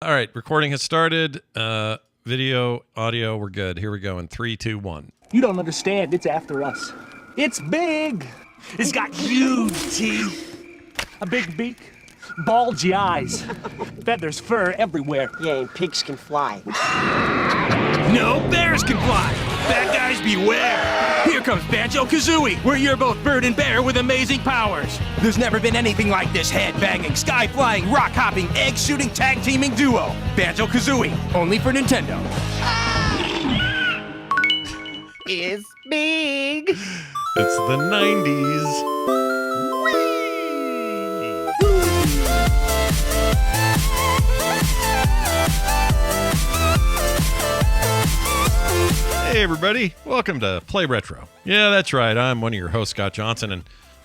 All right, recording has started. Video, audio, we're good. Here we go in 3, 2, 1. You don't understand. It's after us. It's big. It's got huge teeth, a big beak, bulgy eyes, feathers, fur everywhere. Yeah, and pigs can fly. No, bears can fly. Bad guys beware. Here comes Banjo-Kazooie, where you're both bird and bear with amazing powers. There's never been anything like this head-banging, sky-flying, rock-hopping, egg-shooting, tag-teaming duo. Banjo-Kazooie, only for Nintendo. It's big. It's the 90s. Hey everybody, welcome to Play Retro. Yeah, that's right, I'm one of your hosts, Scott Johnson, and,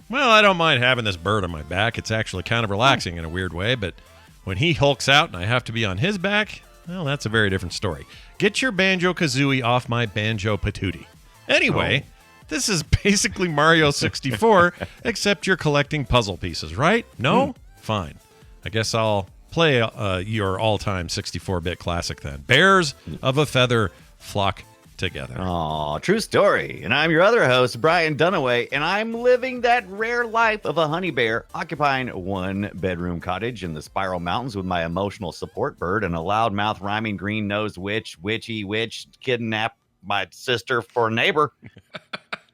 well, I don't mind having this bird on my back. It's actually kind of relaxing in a weird way, but when he hulks out and I have to be on his back, well, that's a very different story. Get your Banjo-Kazooie off my Banjo Patootie. Anyway, This is basically Mario 64, except you're collecting puzzle pieces, right? No? Fine. I guess I'll play your all-time 64-bit classic then. Bears of a feather flock together. Aw, true story. And I'm your other host, Brian Dunaway, and I'm living that rare life of a honey bear, occupying a one-bedroom cottage in the Spiral Mountains with my emotional support bird and a loudmouth rhyming green-nosed witchy witch kidnapped my sister for a neighbor.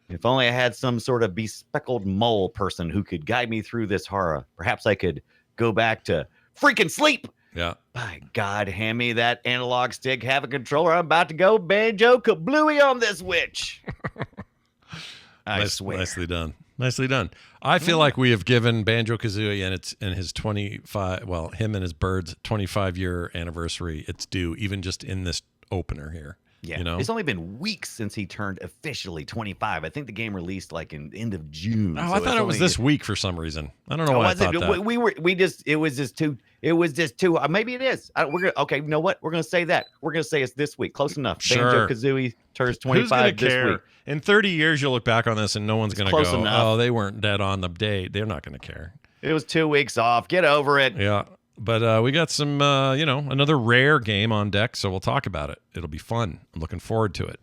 If only I had some sort of bespeckled mole person who could guide me through this horror. Perhaps I could go back to freaking sleep. Yeah. By God, hand me that analog stick, have a controller. I'm about to go Banjo-Kablooie on this witch. I swear. Nicely done. Nicely done. I feel like we have given Banjo-Kazooie and his 25, well, him and his bird's 25-year anniversary its due, even just in this opener here. Yeah, you know? It's only been weeks since he turned officially 25. I think the game released like in end of June. Oh, I thought it was this week for some reason. I don't know why I thought that. It was just too. Maybe it is. Okay, you know what? We're gonna say that. We're gonna say it's this week. Close enough. Sure. Banjo-Kazooie turns Who's 25 gonna this care? week. In 30 years, you'll look back on this and no one's going to close go, enough. oh, they weren't dead on the day. They're not going to care. It was 2 weeks off. Get over it. Yeah. But we got some, another rare game on deck, so we'll talk about it. It'll be fun. I'm looking forward to it.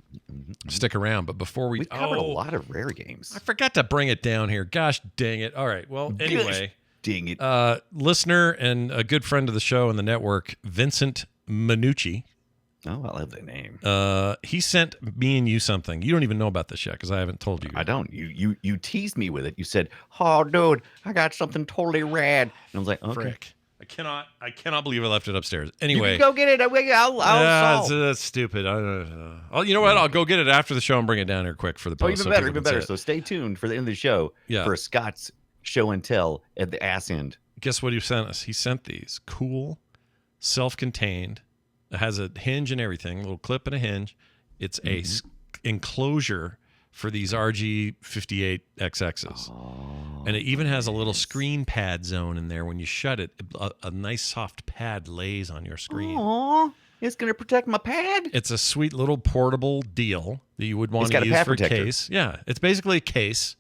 Stick around. But before we've covered a lot of rare games. I forgot to bring it down here. Gosh dang it. All right. Well, anyway. Dang it. Listener and a good friend of the show and the network, Vincent Minucci. Oh, I love that name. He sent me and you something. You don't even know about this yet because I haven't told you. I don't. You teased me with it. You said, "Oh, dude, I got something totally rad." And I was like, "Okay." Frick. I cannot believe I left it upstairs. Anyway, you can go get it. I'll that's stupid. You know what? I'll go get it after the show and bring it down here quick for the post. Even better. So stay tuned for the end of the show for Scott's show and tell at the ass end. Guess what he sent us? He sent these cool, self-contained. It has a hinge and everything, a little clip and a hinge. It's a enclosure for these RG58XXs. And it even has a little screen pad zone in there. When you shut it, a nice soft pad lays on your screen. Aww, it's going to protect my pad. It's a sweet little portable deal that you would want to use for a case. Yeah, it's basically a case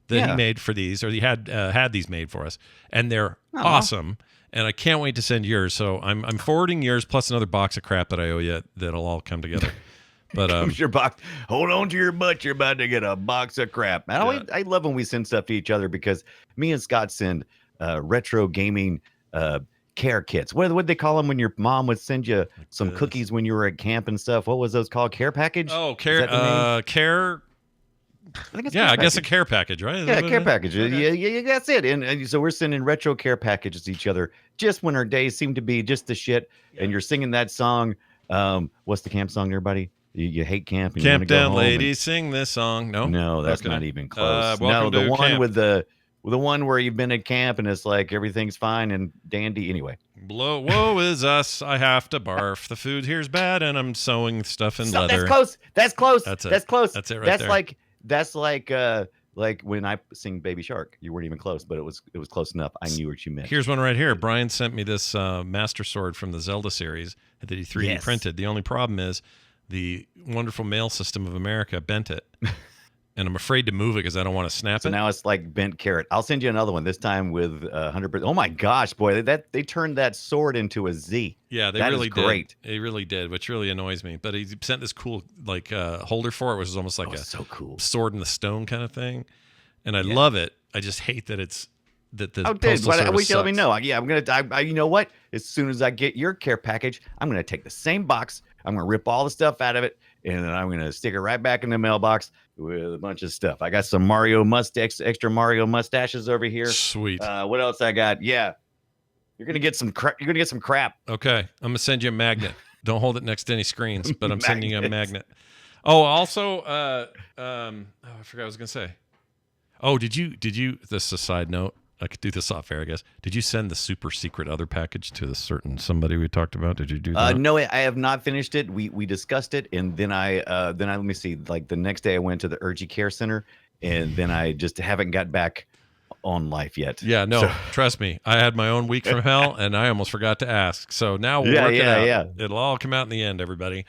that he made for these, or he had these made for us. And they're awesome. And I can't wait to send yours. So I'm forwarding yours plus another box of crap that I owe you that'll all come together. But your box. Hold on to your butt. You're about to get a box of crap. I love when we send stuff to each other because me and Scott send retro gaming care kits. What would they call them when your mom would send you some cookies when you were at camp and stuff? What was those called? Care package? Oh, care. Care. I think it's I guess a care package, right? Yeah, care package. Okay. Yeah, that's it. And so we're sending retro care packages to each other just when our days seem to be just the shit. Yeah. And you're singing that song. What's the camp song, everybody? You hate camp. And Camp down, ladies, sing this song. No, that's not even close. No, the one camp. with the one where you've been at camp and it's like everything's fine and dandy. Anyway, woe is us. I have to barf. The food here's bad, and I'm sewing stuff in leather. That's close. That's it. That's close. That's it. Right there. That's like when I sing Baby Shark. You weren't even close, but it was close enough. I knew what you meant. Here's one right here. Brian sent me this Master Sword from the Zelda series that he 3D printed. The only problem is the wonderful mail system of America bent it. and I'm afraid to move it because I don't want to snap So it. now it's like bent carrot. I'll send you another one this time with 100%. Oh my gosh, boy, they turned that sword into a Z. Yeah, they That really is great. did. They really did, which really annoys me. But he sent this cool like holder for it, which is almost like Oh, a so cool. sword in the stone kind of thing, and I love it. I just hate that it's that the Oh, dude, postal why service you let me sucks. know? Yeah, I'm gonna. You know what? As soon as I get your care package, I'm gonna take the same box. I'm gonna rip all the stuff out of it, and then I'm gonna stick it right back in the mailbox with a bunch of stuff. I got some extra Mario mustaches over here. Sweet. What else I got? Yeah, you're gonna get some crap. You're gonna get some crap. Okay, I'm gonna send you a magnet. Don't hold it next to any screens, but I'm sending you a Magnets. magnet. Oh, also, I forgot what I was gonna say. Oh, did you? This is a side note. I could do this off air, I guess. Did you send the super secret other package to the certain somebody we talked about? Did you do that? No, I have not finished it. We discussed it, and then I let me see. Like the next day, I went to the urgent care center, and then I just haven't got back on life yet. Yeah, no, So- trust me. I had my own week from hell, and I almost forgot to ask. So now we'll Yeah, work it yeah, out. yeah. It'll all come out in the end, everybody.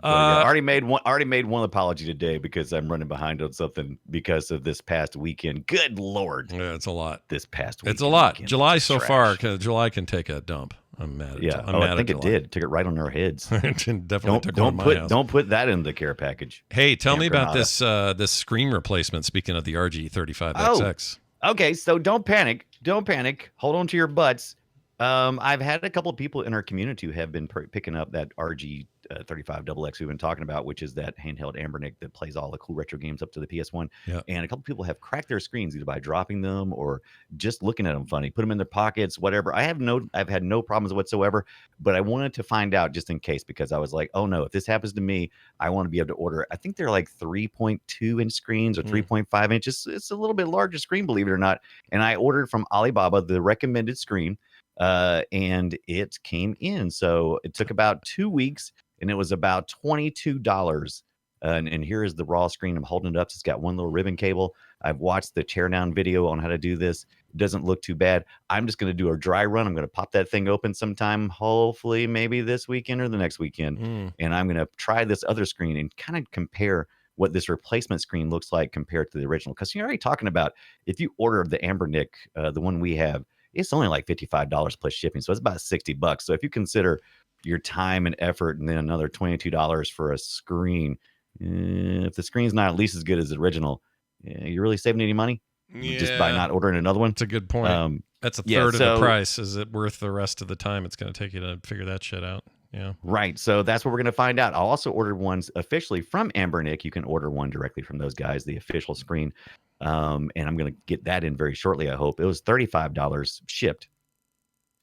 But, yeah, already made one apology today because I'm running behind on something because of this past weekend. Good Lord, Yeah, it's a lot. this past It's a weekend lot. again. July It's so trash. far, 'cause July can take a dump. I'm mad at Yeah, I'm oh, mad I think at it July. did. Took it right on our heads. It definitely took one on my house. Don't put that in the care package. Hey, tell Camp me about Granada. this screen replacement. Speaking of the RG35XX. Okay, so don't panic. Don't panic. Hold on to your butts. I've had a couple of people in our community who have been picking up that RG35XX we've been talking about, which is that handheld Ambernick that plays all the cool retro games up to the PS1. Yeah. And a couple of people have cracked their screens either by dropping them or just looking at them funny, put them in their pockets, whatever. I've had no problems whatsoever, but I wanted to find out just in case because I was like, oh no, if this happens to me, I want to be able to order. I think they're like 3.2 inch screens or 3.5 inches. It's a little bit larger screen, believe it or not. And I ordered from Alibaba the recommended screen. And it came in. So it took about 2 weeks and it was about $22. And here is the raw screen. I'm holding it up. It's got one little ribbon cable. I've watched the teardown video on how to do this. It doesn't look too bad. I'm just going to do a dry run. I'm going to pop that thing open sometime, hopefully maybe this weekend or the next weekend. And I'm going to try this other screen and kind of compare what this replacement screen looks like compared to the original. Because you're already talking about if you order the Ambernick, the one we have, it's only like $55 plus shipping. So it's about $60. So if you consider your time and effort and then another $22 for a screen, if the screen's not at least as good as the original, you're really saving any money just by not ordering another one. That's a good point. That's a third of the price. Is it worth the rest of the time it's going to take you to figure that shit out? Yeah. Right. So that's what we're going to find out. I'll also order ones officially from Ambernick. You can order one directly from those guys, the official screen. And I'm going to get that in very shortly, I hope. It was $35 shipped.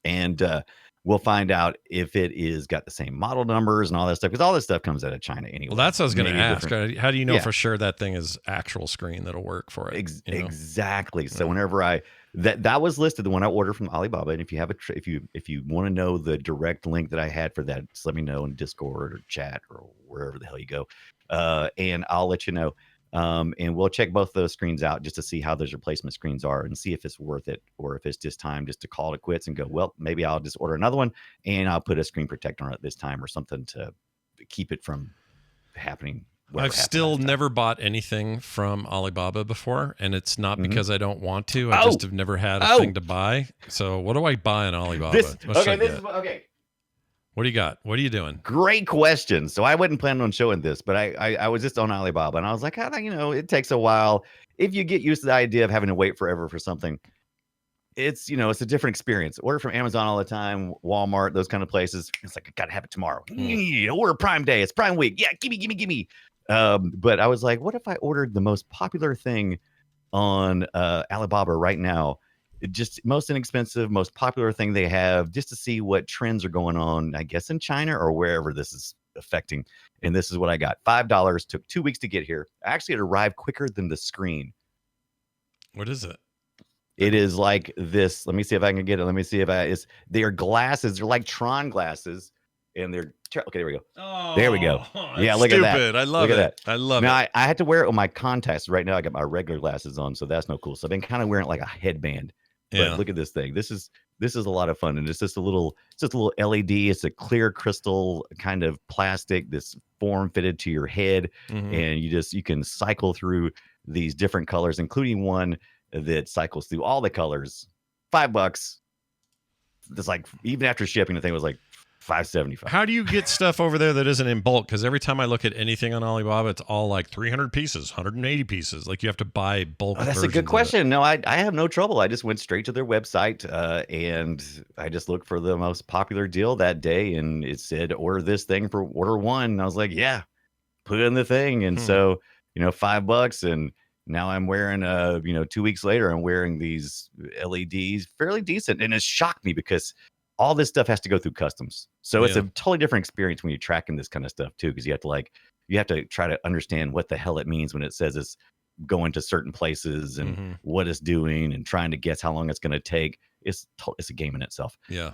And we'll find out if it is got the same model numbers and all that stuff, because all this stuff comes out of China anyway. Well, that's what I was going to ask. How do you know Yeah. for sure that thing is actual screen that'll work for it? You know? Exactly. So whenever that was listed, the one I ordered from Alibaba, and if you have if you want to know the direct link that I had for that, just let me know in Discord or chat or wherever the hell you go, and I'll let you know. And we'll check both those screens out just to see how those replacement screens are and see if it's worth it or if it's just time just to call it quits and go, well, maybe I'll just order another one and I'll put a screen protector on it this time or something to keep it from happening. I've still never bought anything from Alibaba before, and it's not because I don't want to. I just have never had a thing to buy. So what do I buy on Alibaba? Okay. What do you got? What are you doing? Great question. So I wasn't planning on showing this, but I was just on Alibaba and I was like, it takes a while. If you get used to the idea of having to wait forever for something, it's a different experience. Order from Amazon all the time, Walmart, those kind of places. It's like, I got to have it tomorrow. Order Prime Day. It's Prime Week. Yeah, gimme. But I was like, what if I ordered the most popular thing on Alibaba right now? Just most inexpensive, most popular thing they have, just to see what trends are going on, I guess, in China or wherever this is affecting. And this is what I got. $5. Took 2 weeks to get here. Actually, it arrived quicker than the screen. What is it? It is like this. Let me see if I can get it. Let me see if they are glasses. They're like Tron glasses. And they're okay. There we go. Oh, there we go. Yeah, look at that. I love it. I love it. Now I had to wear it on my contacts. Right now I got my regular glasses on, so that's no cool. So I've been kind of wearing it like a headband. But look at this thing. This is a lot of fun, and it's just a little LED. It's a clear crystal kind of plastic. This form fitted to your head, and you can cycle through these different colors, including one that cycles through all the colors. $5. It's like, even after shipping, the thing was like $5.75. How do you get stuff over there that isn't in bulk? Because every time I look at anything on Alibaba, it's all like 300 pieces, 180 pieces. Like you have to buy bulk. That's a good question. No, I have no trouble. I just went straight to their website and I just looked for the most popular deal that day, and it said order this thing for order one. And I was like, yeah, put it in the thing. And so, $5, and now I'm wearing 2 weeks later, I'm wearing these LEDs, fairly decent, and it shocked me because all this stuff has to go through customs. So it's a totally different experience when you're tracking this kind of stuff too, because you have to try to understand what the hell it means when it says it's going to certain places and what it's doing and trying to guess how long it's going to take. It's a game in itself. Yeah.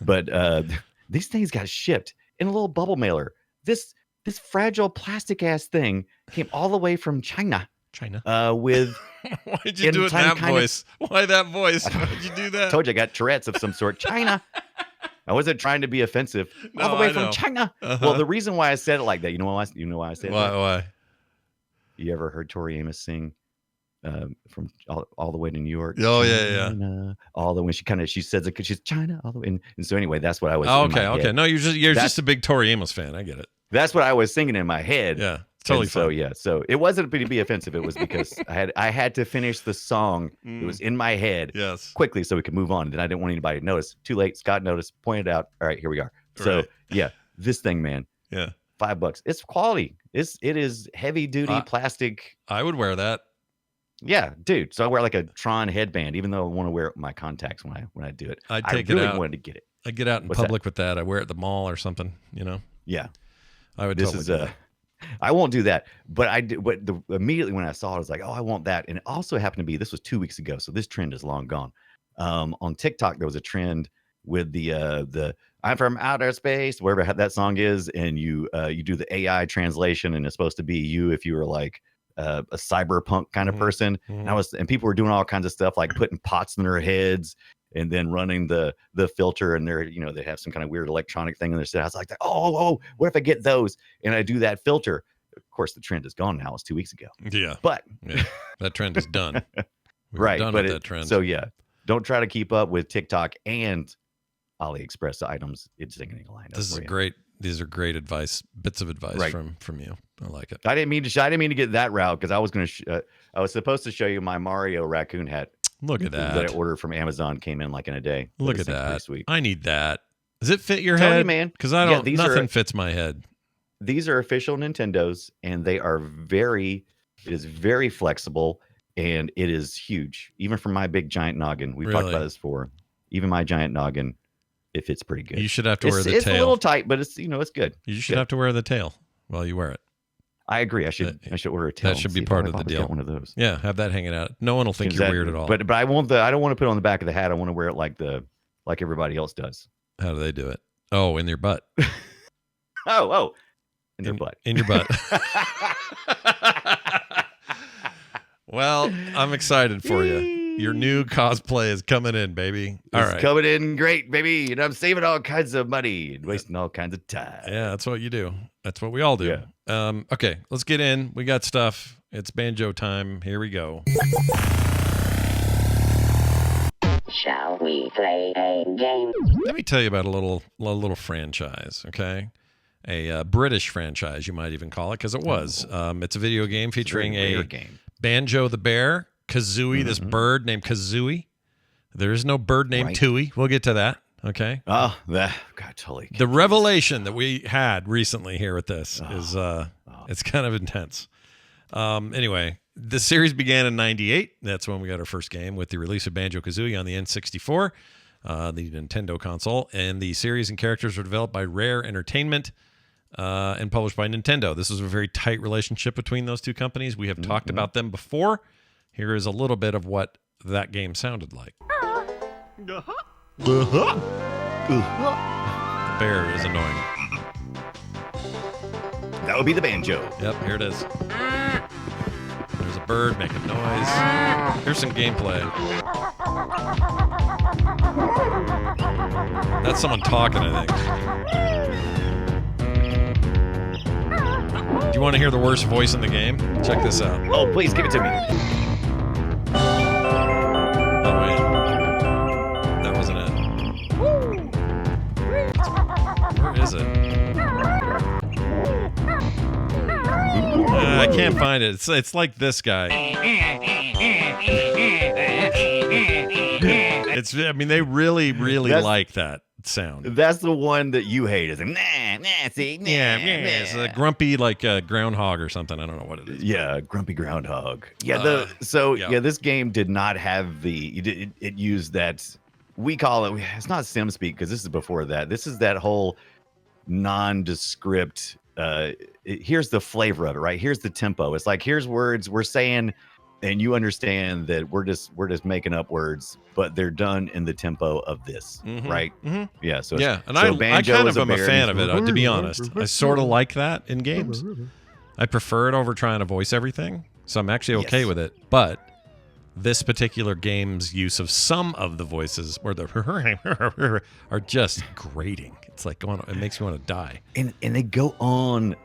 But these things got shipped in a little bubble mailer. This fragile plastic ass thing came all the way from China. With Why'd you do it in that voice? Why that voice? Why'd you do that? I told you I got Tourette's of some sort. China. I wasn't trying to be offensive. All the way from China. Well, the reason why I said it like that, you know why I said it? Why? You ever heard Tori Amos sing from all the way to New York? Oh, China, yeah. All the way she says it because she's China all the way. And so anyway, that's what I was. Okay. No, you're just a big Tori Amos fan. I get it. That's what I was singing in my head. Yeah. Totally. So it wasn't to be offensive. It was because I had to finish the song. It was in my head quickly so we could move on. And I didn't want anybody to notice. Too late. Scott noticed, pointed out. All right, here we are. So this thing, man. Yeah. $5. It's quality. It is heavy duty plastic. I would wear that. Yeah, dude. So I wear like a Tron headband, even though I want to wear my contacts when I do it. I'd take it out. I wanted to get it. I get out in public with that. I wear it at the mall or something. Yeah. I would. Totally do that. I won't do that, but I did. But immediately when I saw it, I was like, "Oh, I want that." And it also happened to be this was 2 weeks ago, so this trend is long gone. On TikTok, there was a trend with the "I'm from outer space," wherever that song is, and you do the AI translation, and it's supposed to be you if you were like a cyberpunk kind of person. And people were doing all kinds of stuff like putting pots in their heads and then running the filter, and they have some kind of weird electronic thing in their set. I was like, oh, what if I get those and I do that filter? Of course, the trend is gone now. It's 2 weeks ago. Yeah, but that trend is done. Right, done with that trend. So yeah, don't try to keep up with TikTok and AliExpress items. It's taking a line. These are great advice, bits of advice from you. I like it. I didn't mean to get that route because I was going to. I was supposed to show you my Mario raccoon hat. Look at that. That I ordered from Amazon came in like in a day. Look at that. Sweet. I need that. Does it fit your head, man? Because I don't. Nothing fits my head. These are official Nintendos, and they are It is very flexible, and it is huge, even for my big giant noggin. We've talked about this before. Even my giant noggin, it fits pretty good. You should have to wear the tail. It's a little tight, but it's it's good. You should have to wear the tail while you wear it. I agree. I should order a tail. That should be part of the deal. One of those. Yeah, have that hanging out. No one will think you're weird at all. But I want I don't want to put it on the back of the hat. I want to wear it like everybody else does. How do they do it? Oh, in their butt. oh, in their butt. In your butt. Well, I'm excited for you. Your new cosplay is coming in, baby. It's coming in great, baby. And I'm saving all kinds of money and wasting all kinds of time. Yeah, that's what you do. That's what we all do. Yeah. Okay, let's get in. We got stuff. It's banjo time. Here we go. Shall we play a game? Let me tell you about a little franchise, okay? A British franchise, you might even call it, because it was. It's a video game featuring a Banjo the Bear, Kazooie, this bird named Kazooie. There is no bird named Tooie. We'll get to that. Okay. Oh, that God, totally. The revelation that we had recently here with this is it's kind of intense. Anyway, the series began in '98. That's when we got our first game with the release of Banjo-Kazooie on the N64, the Nintendo console. And the series and characters were developed by Rare Entertainment and published by Nintendo. This was a very tight relationship between those two companies. We have talked about them before. Here is a little bit of what that game sounded like. The bear is annoying. That would be the banjo. Yep, here it is. There's a bird making noise. Here's some gameplay. That's someone talking, I think. Do you want to hear the worst voice in the game? Check this out. Oh, please give it to me. Oh, wait. That wasn't it. Where is it? I can't find it. It's like this guy. I mean, they really like that sound. That's the one that you hate. Is like, nah, see, nah, Yeah, nah. it's a grumpy like groundhog or something. I don't know what it is. Yeah, grumpy groundhog. Yeah, yeah. this game did not have it used that, we call it, it's not sim speak because this is before that. This is that whole nondescript. Here's the flavor of it, right? Here's the tempo. It's like, here's words we're saying, and you understand that we're just making up words, but they're done in the tempo of this, right? Mm-hmm. Yeah. So yeah, and so I Banjo kind is of am a bear fan and of it. To be honest, I sort of like that in games. I prefer it over trying to voice everything, so I'm actually okay with it. But this particular game's use of some of the voices, where the are just grating. It's like it makes me want to die. And they go on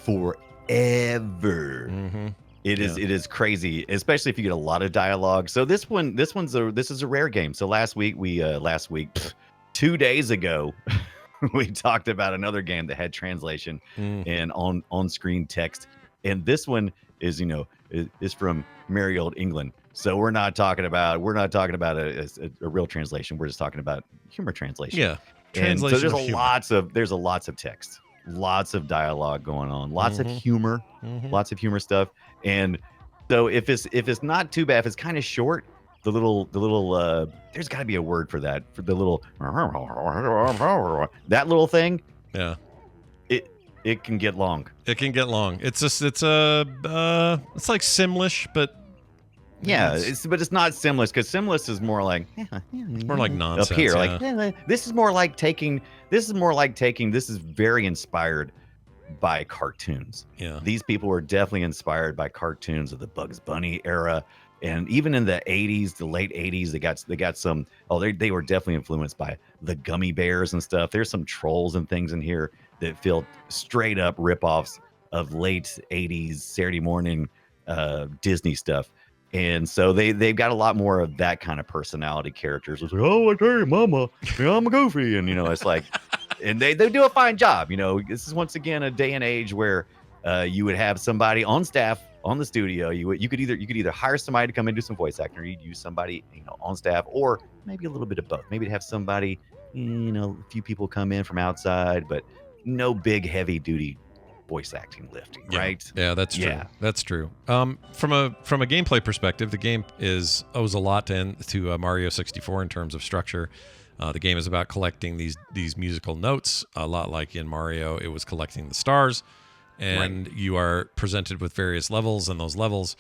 forever. Mm-hmm. It is crazy, especially if you get a lot of dialogue. So this is a rare game. So last week, 2 days ago, we talked about another game that had translation and on-screen text. And this one is from merry old England. So we're not talking about a real translation. We're just talking about humor translation. Yeah. And so Translation there's lots of text, lots of dialogue going on, lots of humor, lots of humor stuff. And so if it's not too bad, if it's kind of short, the little there's got to be a word for that, for the little that little thing. Yeah. It can get long. It can get long. It's like Simlish, but yeah, but it's not Simlish, because Simlish is more like it's more like nonsense up here. yeah. Like this is very inspired by cartoons. Yeah. These people were definitely inspired by cartoons of the Bugs Bunny era, and even in the 80s, the late 80s, they got some. They were definitely influenced by the Gummy Bears and stuff. There's some trolls and things in here that feel straight up ripoffs of late 80s Saturday morning Disney stuff. And so they've got a lot more of that kind of personality characters. It's like, oh, I tell you, mama, I'm a goofy. And, it's like, and they do a fine job. This is once again a day and age where you would have somebody on staff on the studio. You could either hire somebody to come and do some voice acting, or you'd use somebody, on staff, or maybe a little bit of both. Maybe to have somebody, a few people come in from outside, but no big heavy duty voice acting lifting, right? Yeah, that's true. Yeah. That's true. From a gameplay perspective, the game owes a lot to Mario 64 in terms of structure. The game is about collecting these musical notes, a lot like in Mario. It was collecting the stars, and you are presented with various levels, and those levels,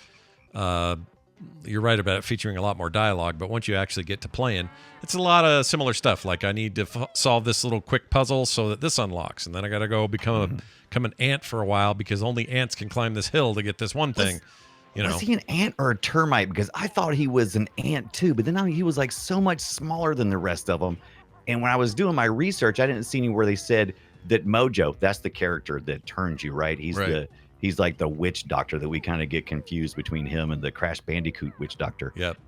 you're right about it featuring a lot more dialogue, but once you actually get to playing, it's a lot of similar stuff. Like, I need to solve this little quick puzzle so that this unlocks, and then I got to go become an ant for a while, because only ants can climb this hill to get this one thing. Was he an ant or a termite? Because I thought he was an ant too, but then he was like so much smaller than the rest of them. And when I was doing my research, I didn't see anywhere they said that Mojo, that's the character that turns you, right? He's like the witch doctor that we kind of get confused between him and the Crash Bandicoot witch doctor. Yep.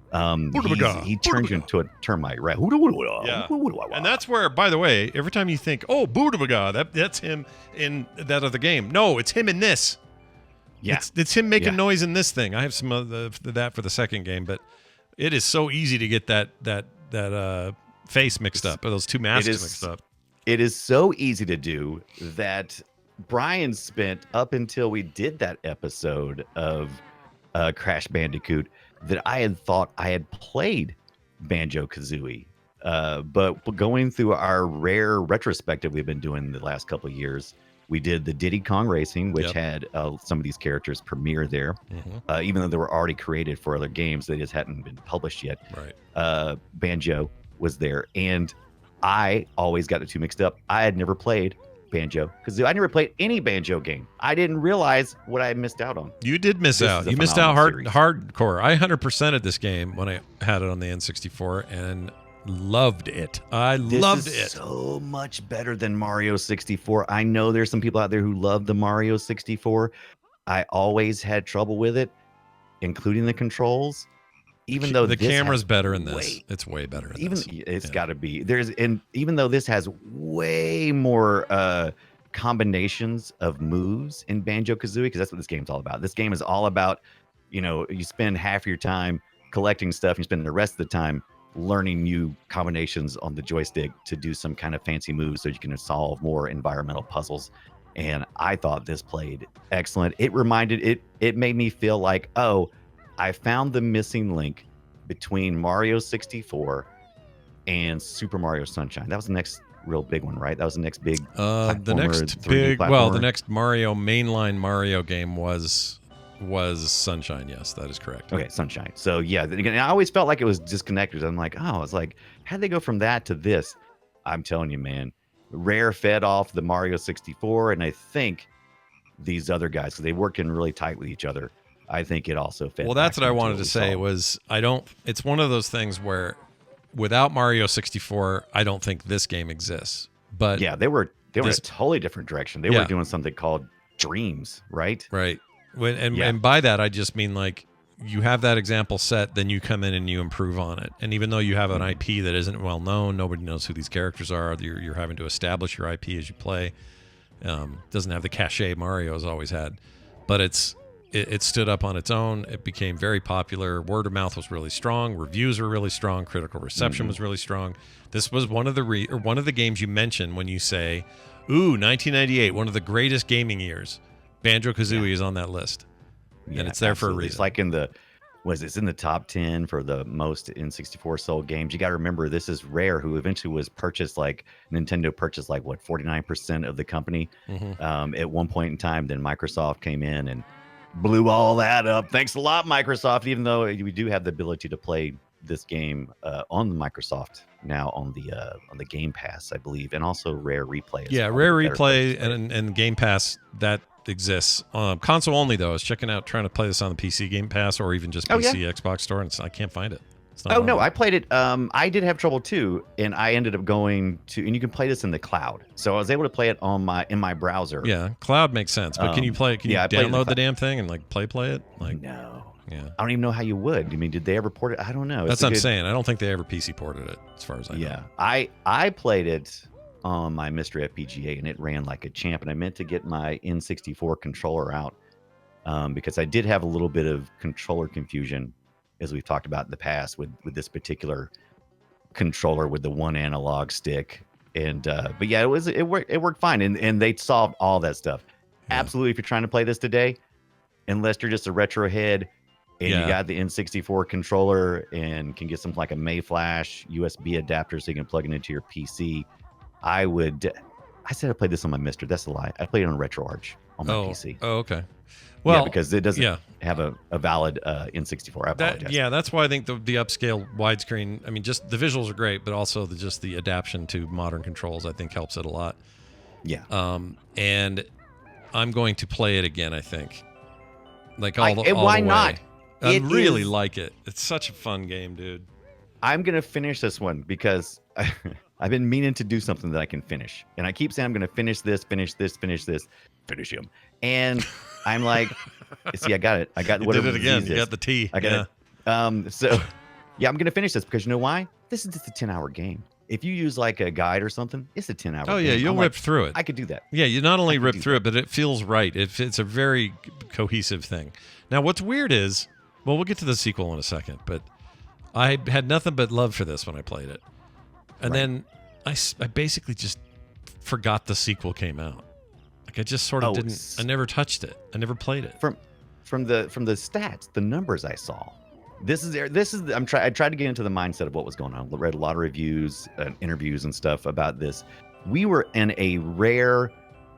He turns you into a termite, right? Yeah. And that's where, by the way, every time you think, oh, Boodabaga, that's him in that other game. No, it's him in this. Yeah. It's him making noise in this thing. I have some of that for the second game, but it is so easy to get that face mixed up, or those two masks mixed up. It is so easy to do that Brian spent, up until we did that episode of Crash Bandicoot, that I had thought I had played Banjo-Kazooie. But going through our rare retrospective we've been doing the last couple of years, we did the Diddy Kong Racing, which had some of these characters premiere there, even though they were already created for other games. They just hadn't been published yet. Right. Banjo was there, and I always got the two mixed up. I had never played Banjo, because I never played any Banjo game. I didn't realize what I missed out on. You did miss out. You missed out hardcore. I 100%ed this game when I had it on the N64 and loved it. Loved it. So much better than Mario 64. I know there's some people out there who love the Mario 64, I always had trouble with it, including the controls. Even though the this camera's has better in this, it's way better in even this. it's got to be and even though this has way more combinations of moves in Banjo-Kazooie, because that's what this game's all about. This game is all about, you spend half your time collecting stuff, you spend the rest of the time learning new combinations on the joystick to do some kind of fancy moves so you can solve more environmental puzzles. And I thought this played excellent. It made me feel like, oh, I found the missing link between Mario 64 and Super Mario Sunshine. That was the next real big one, right? That was the next big The next big, the next mainline Mario game was Sunshine. Yes, that is correct. Okay, Sunshine. So yeah, again, I always felt like it was disconnected. I'm like, oh, it's like, how'd they go from that to this? I'm telling you, man, Rare fed off the Mario 64, and I think these other guys, because they worked in really tight with each other, I think it also fed. Well, that's what I wanted to say was it's one of those things where without Mario 64, I don't think this game exists. But yeah, they were in a totally different direction. They were doing something called Dreams, right? Right. And by that, I just mean like you have that example set, then you come in and you improve on it. And even though you have an IP that isn't well known, nobody knows who these characters are. You're having to establish your IP as you play. Doesn't have the cachet Mario has always had, but it stood up on its own. It became very popular. Word of mouth was really strong. Reviews were really strong. Critical reception was really strong. This was one of the games you mentioned when you say, "Ooh, 1998, one of the greatest gaming years." Banjo-Kazooie is on that list, and it's there for a reason. It's like it's in the top 10 for the most N64 sold games. You got to remember, this is Rare, who eventually was purchased, like Nintendo purchased, like what, 49% of the company at one point in time. Then Microsoft came in and blew all that up. Thanks a lot, Microsoft. Even though we do have the ability to play this game on the Microsoft now on the Game Pass, I believe, and also Rare Replay. Yeah, Rare Replay and Game Pass that exists. Console only though. I was trying to play this on the PC Game Pass or even just PC Xbox Store, and I can't find it. No, I played it. I did have trouble too, and I ended up going to, and you can play this in the cloud. So I was able to play it in my browser. Yeah, cloud makes sense. But can you play? Can you download the damn thing and like play it? Like no. Yeah. I don't even know how you would. I mean, did they ever port it? I don't know. That's what I'm saying. I don't think they ever PC ported it, as far as I know. Yeah, I played it on my Mr. FPGA, and it ran like a champ. And I meant to get my N64 controller out because I did have a little bit of controller confusion, as we've talked about in the past, with this particular controller with the one analog stick. And but yeah, it worked fine, and they solved all that stuff. Yeah. Absolutely, if you're trying to play this today, unless you're just a retro head and you got the N64 controller and can get something like a Mayflash USB adapter so you can plug it into your PC, I said I played this on my Mister. That's a lie. I played it on RetroArch on my PC. Oh, okay. Well, because it doesn't have a valid N64. I apologize. That's why I think the upscale widescreen. I mean, just the visuals are great, but also just the adaptation to modern controls, I think, helps it a lot. Yeah. And I'm going to play it again. I think, like why the way. not? I really like it. It's such a fun game, dude. I'm gonna finish this one because I've been meaning to do something that I can finish, and I keep saying I'm gonna finish him, and I'm like, see, I got it. I got whatever. You did it again. You got the T. I got it. So yeah, I'm gonna finish this because you know why? This is just a 10-hour game. If you use like a guide or something, it's a 10-hour game. Oh yeah, you'll rip through it. I could do that. Yeah, you not only rip through it, but it feels right. It's a very cohesive thing. Now, what's weird is, well, we'll get to the sequel in a second, but I had nothing but love for this when I played it. And then I basically just forgot the sequel came out. Like I just sort of didn't. I never touched it. I never played it. From the stats, the numbers I saw. I tried to get into the mindset of what was going on. I read a lot of reviews, interviews, and stuff about this. We were in a rare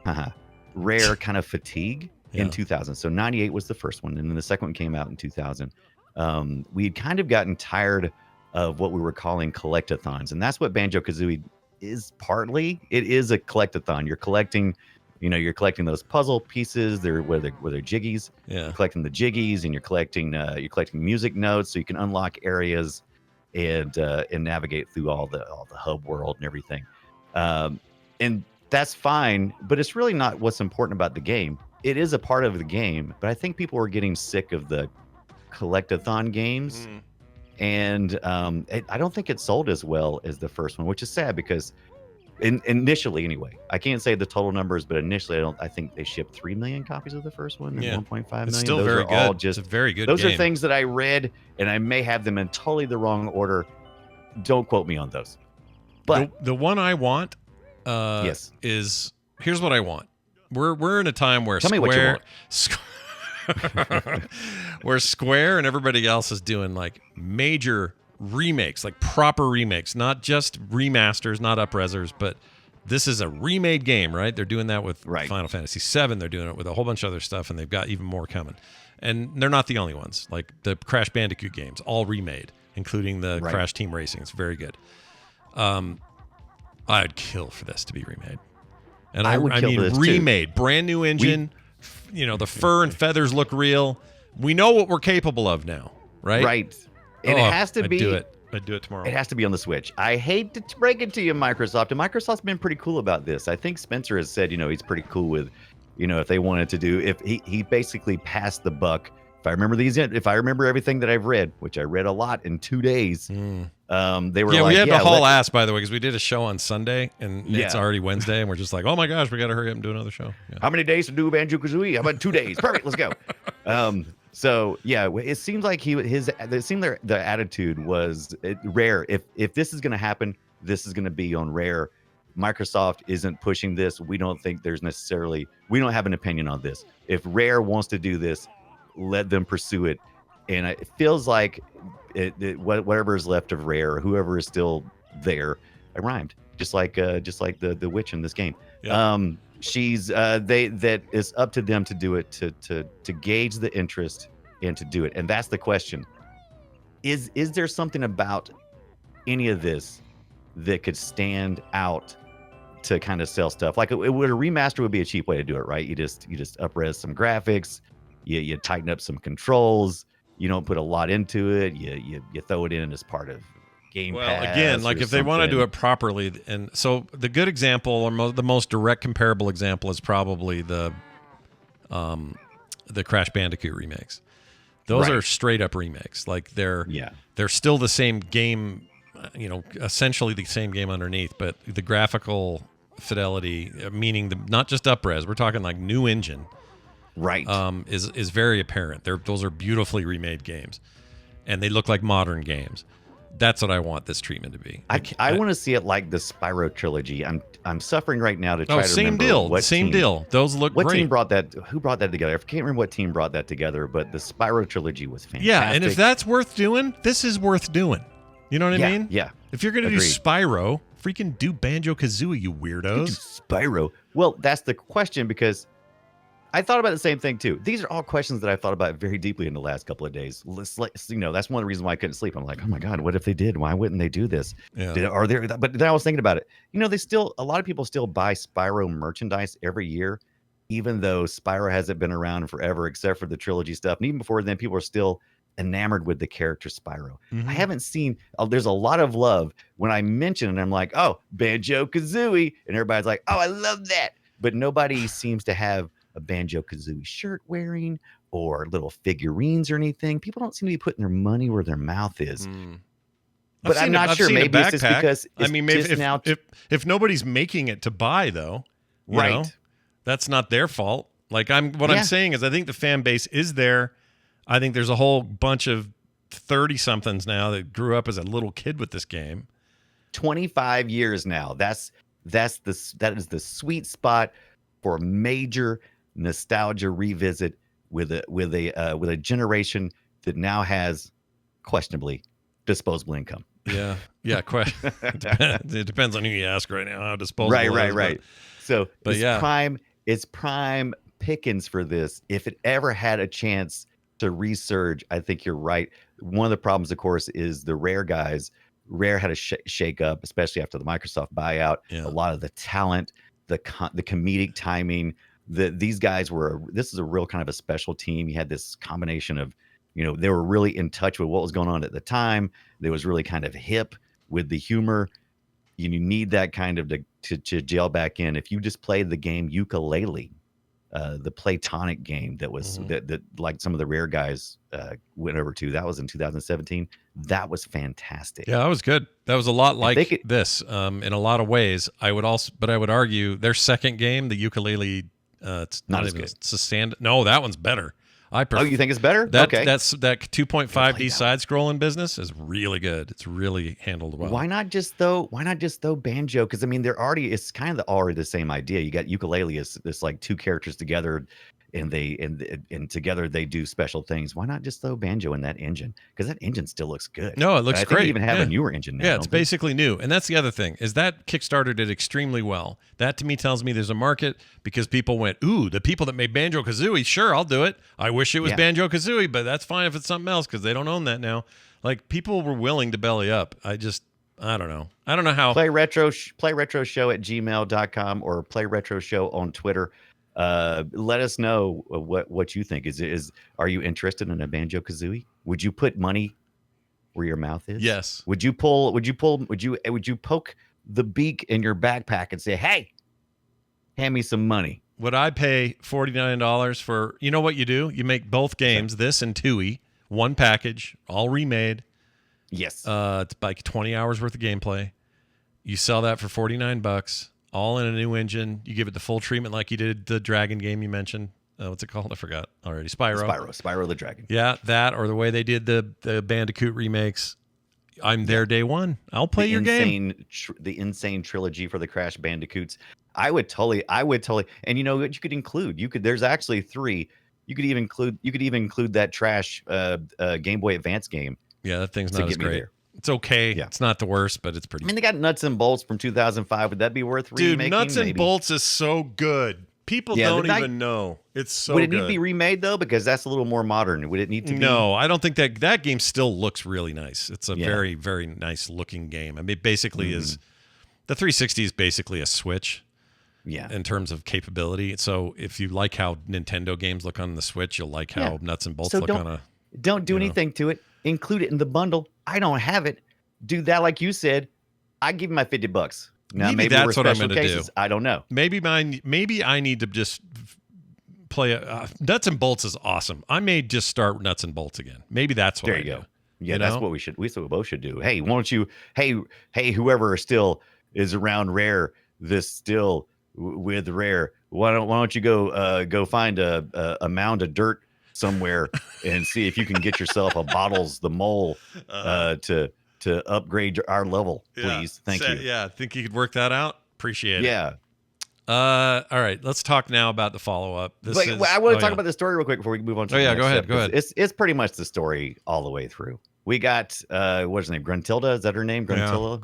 kind of fatigue in 2000. So 98 was the first one, and then the second one came out in 2000. We had kind of gotten tired of what we were calling collectathons, and that's what Banjo-Kazooie is partly. It is a collectathon. You're collecting those puzzle pieces. They're jiggies. Yeah. You're collecting the jiggies, and you're collecting music notes so you can unlock areas and navigate through all the hub world and everything. And that's fine, but it's really not what's important about the game. it is a part of the game, but I think people were getting sick of the collectathon games. And I don't think it sold as well as the first one, which is sad because initially, anyway, I can't say the total numbers, but initially, I think they shipped 3 million copies of the first one and 1.5 million. It's still those very are good. all just it's a very good those game. are things that I read, and I may have them in totally the wrong order. Don't quote me on those. But the one I want yes, is here's what I want. We're in a time where Tell me what you want. where Square and everybody else is doing like major remakes, like proper remakes, not just remasters, not up-resers, but this is a remade game, right? They're doing that with Final Fantasy VII. They're doing it with a whole bunch of other stuff, and they've got even more coming. And they're not the only ones. Like the Crash Bandicoot games, all remade, including the Crash Team Racing. It's very good. I'd kill for this to be remade. And I mean remade, brand new engine. The fur and feathers look real. We know what we're capable of now, right? Right. And it has to be. I'd do it tomorrow. It has to be on the Switch. I hate to break it to you, Microsoft. And Microsoft's been pretty cool about this. I think Spencer has said, he's pretty cool with, if they wanted to do, if he basically passed the buck. If I remember everything that I've read, which I read a lot in 2 days, they were like, we had to haul ass, by the way, because we did a show on Sunday and it's already Wednesday, and we're just like, oh my gosh, we got to hurry up and do another show. Yeah. How many days to do Banjo-Kazooie? How about 2 days? Perfect, let's go. So yeah, it seems like the attitude was Rare. If this is going to happen, this is going to be on Rare. Microsoft isn't pushing this. We don't think we don't have an opinion on this. If Rare wants to do this, let them pursue it. And it feels like whatever is left of Rare, whoever is still there, I rhymed, just like the witch in this game. Yeah. She's that is up to them to do it, to gauge the interest and to do it. And that's the question. Is there something about any of this that could stand out to kind of sell stuff? Like a remaster would be a cheap way to do it, right? You just up-res some graphics, you tighten up some controls, you don't put a lot into it, you throw it in as part of Game Pass. Well, again, like if they want to do it properly, and so the good example or the most direct comparable example is probably the Crash Bandicoot remakes. Those are straight up remakes. Like they're still the same game, essentially the same game underneath, but the graphical fidelity, meaning not just up-res, we're talking like new engine, right? Is very apparent. Those are beautifully remade games, and they look like modern games. That's what I want this treatment to be. I want to see it like the Spyro trilogy. I'm suffering right now to try to remember same deal. Those look great. What team brought that? Who brought that together? I can't remember what team brought that together, but the Spyro trilogy was fantastic. Yeah, and if that's worth doing, this is worth doing. You know what I mean? Yeah. If you're going to do Spyro, freaking do Banjo-Kazooie, you weirdos. Spyro. Well, that's the question, because I thought about the same thing too. These are all questions that I thought about very deeply in the last couple of days. That's one of the reasons why I couldn't sleep. I'm like, oh my God, what if they did? Why wouldn't they do this? Yeah. But then I was thinking about it. A lot of people still buy Spyro merchandise every year, even though Spyro hasn't been around forever, except for the trilogy stuff. And even before then, people are still enamored with the character Spyro. Mm-hmm. I haven't seen, there's a lot of love when I mention it, and I'm like, oh, Banjo-Kazooie. And everybody's like, oh, I love that. But nobody seems to have a Banjo-Kazooie shirt wearing or little figurines or anything. People don't seem to be putting their money where their mouth is. But I'm not sure. Maybe it's just because if nobody's making it to buy, though, that's not their fault. Like I'm saying is I think the fan base is there. I think there's a whole bunch of 30-somethings now that grew up as a little kid with this game. 25 years now. That is the sweet spot for a major nostalgia revisit with a generation that now has questionably disposable income. Yeah. It depends on who you ask right now how disposable. Right. So, but it's prime pickings for this. If it ever had a chance to resurge, I think you're right. One of the problems, of course, is the Rare guys. Rare had a shake up, especially after the Microsoft buyout. Yeah. A lot of the talent, the comedic timing. These guys this is a real kind of a special team. You had this combination of, they were really in touch with what was going on at the time. They was really kind of hip with the humor. You need that kind of to gel back in. If you just played the game Ukulele, the Platonic game that was that like some of the Rare guys went over to. That was in 2017. That was fantastic. Yeah, that was good. That was a lot like could, this in a lot of ways. I would argue their second game, the ukulele, it's not as even good. it's a stand. No, that one's better. I prefer. Oh, you think it's better? That, okay. That 2.5D side scrolling business is really good. It's really handled well. Why not just throw Banjo? Because I mean, it's kind of already the same idea. You got ukulele is this like two characters together, and together they do special things. Why not just throw Banjo in that engine? Because that engine still looks good. No, it looks I think great. they even have a newer engine now. Yeah, it's basically new. And that's the other thing, is that Kickstarter did extremely well. That to me tells me there's a market because people went, ooh, the people that made Banjo-Kazooie, sure, I'll do it. I wish it was Banjo-Kazooie, but that's fine if it's something else because they don't own that now. Like, people were willing to belly up. I don't know. I don't know how. Play retro show at gmail.com or play retro show on Twitter. Let us know what you think. Are you interested in a Banjo-Kazooie? Would you put money where your mouth is? Yes. Would you poke the beak in your backpack and say, hey, hand me some money? Would I pay $49 for, you know what you do? You make both games, this and Tooie, one package, all remade. Yes. It's like 20 hours worth of gameplay. You sell that for $49. All in a new engine. You give it the full treatment like you did the Dragon game you mentioned. What's it called? I forgot already. Spyro the Dragon. Yeah, that or the way they did the Bandicoot remakes. I'm there day one. I'll play your game. The insane trilogy for the Crash Bandicoots. I would totally. And you know what you could include? There's actually 3. You could even include that trash Game Boy Advance game. Yeah, that thing's not as great. There. It's okay. Yeah. It's not the worst, but it's pretty. I mean, they got Nuts and Bolts from 2005. Would that be worth remaking? Dude, Nuts and Maybe. Bolts is so good. People don't even know. It's so Would it good. need to be remade, though? Because that's a little more modern. Would it need to be? No, I don't think that game still looks really nice. It's a very, very nice looking game. I mean, it basically is. The 360 is basically a Switch. Yeah. In terms of capability. So if you like how Nintendo games look on the Switch, you'll like how Nuts and Bolts look on a. Don't do anything to it. Include it in the bundle. I don't have it. Do that like you said. I give you my $50. Now maybe that's what I'm going to do. I don't know. Maybe I need to just play Nuts and Bolts is awesome. I may just start Nuts and Bolts again. Maybe that's what there I you do. go. Yeah, that's what we both should do. Hey, why don't you? Hey, whoever still is around Rare, this still with Rare. Why don't you go find a mound of dirt somewhere and see if you can get yourself a Bottles the Mole to upgrade our level, please. Thank you. Yeah, think you could work that out? Appreciate it. Yeah. All right, let's talk now about the follow-up. I want to talk about the story real quick before we move on to the next go step, ahead. It's pretty much the story all the way through. We got what's her name? Gruntilda, is that her name? Gruntilda?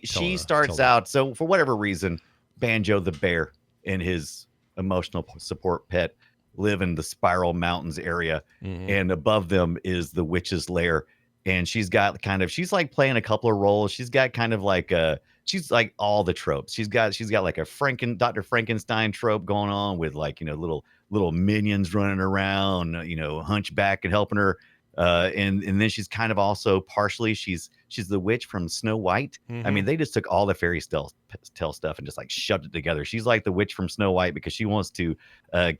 She starts out, so for whatever reason, Banjo the bear and his emotional support pet live in the Spiral Mountains area, and above them is the witch's lair. And she's like playing a couple of roles. She's got kind of like she's like all the tropes. She's got like a Dr. Frankenstein trope going on with like, you know, little minions running around, you know, hunchback and helping her. And then she's kind of also partially she's the witch from Snow White. I mean, they just took all the fairy tale stuff and just like shoved it together. She's like the witch from Snow White because she wants to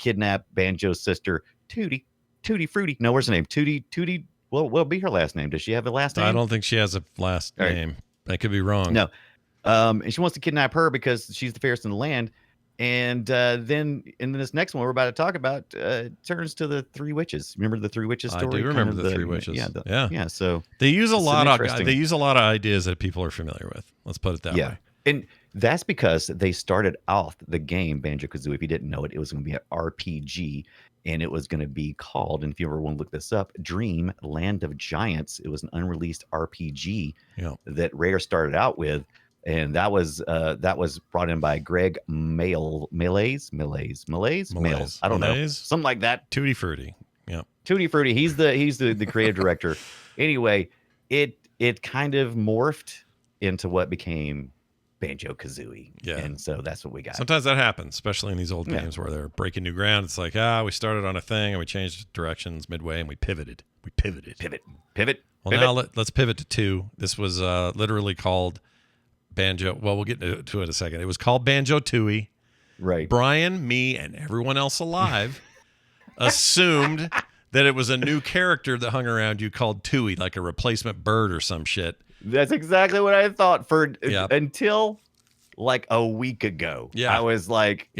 kidnap Banjo's sister Tutti Frutti. No, where's her name? Tutti. Well, what'll be her last name? Does she have a last name? I don't think she has a last name. I could be wrong. No. And she wants to kidnap her because she's the fairest in the land. And then in this next one we're about to talk about, turns to the 3 witches. Remember the 3 witches story? I do remember the 3 witches. Yeah. So they use a lot of ideas that people are familiar with. Let's put it that way. And that's because they started off the game Banjo-Kazooie. If you didn't know it, it was going to be an RPG, and it was going to be called, and if you ever want to look this up, Dream Land of Giants. It was an unreleased RPG that Rare started out with. And that was brought in by Greg Malaise. I don't know, something like that. Tutti Frutti. Yeah, Tutti Frutti. He's the creative director. Anyway, it kind of morphed into what became Banjo-Kazooie. Yeah, and so that's what we got. Sometimes that happens, especially in these old games where they're breaking new ground. It's like we started on a thing and we changed directions midway and we pivoted. Pivot. Well, now let's pivot to 2. This was literally called Banjo. Well, we'll get to it in a second. It was called Banjo-Tooie. Right. Brian, me, and everyone else alive assumed that it was a new character that hung around you called Tooie, like a replacement bird or some shit. That's exactly what I thought Yeah. until like a week ago. Yeah. I was like,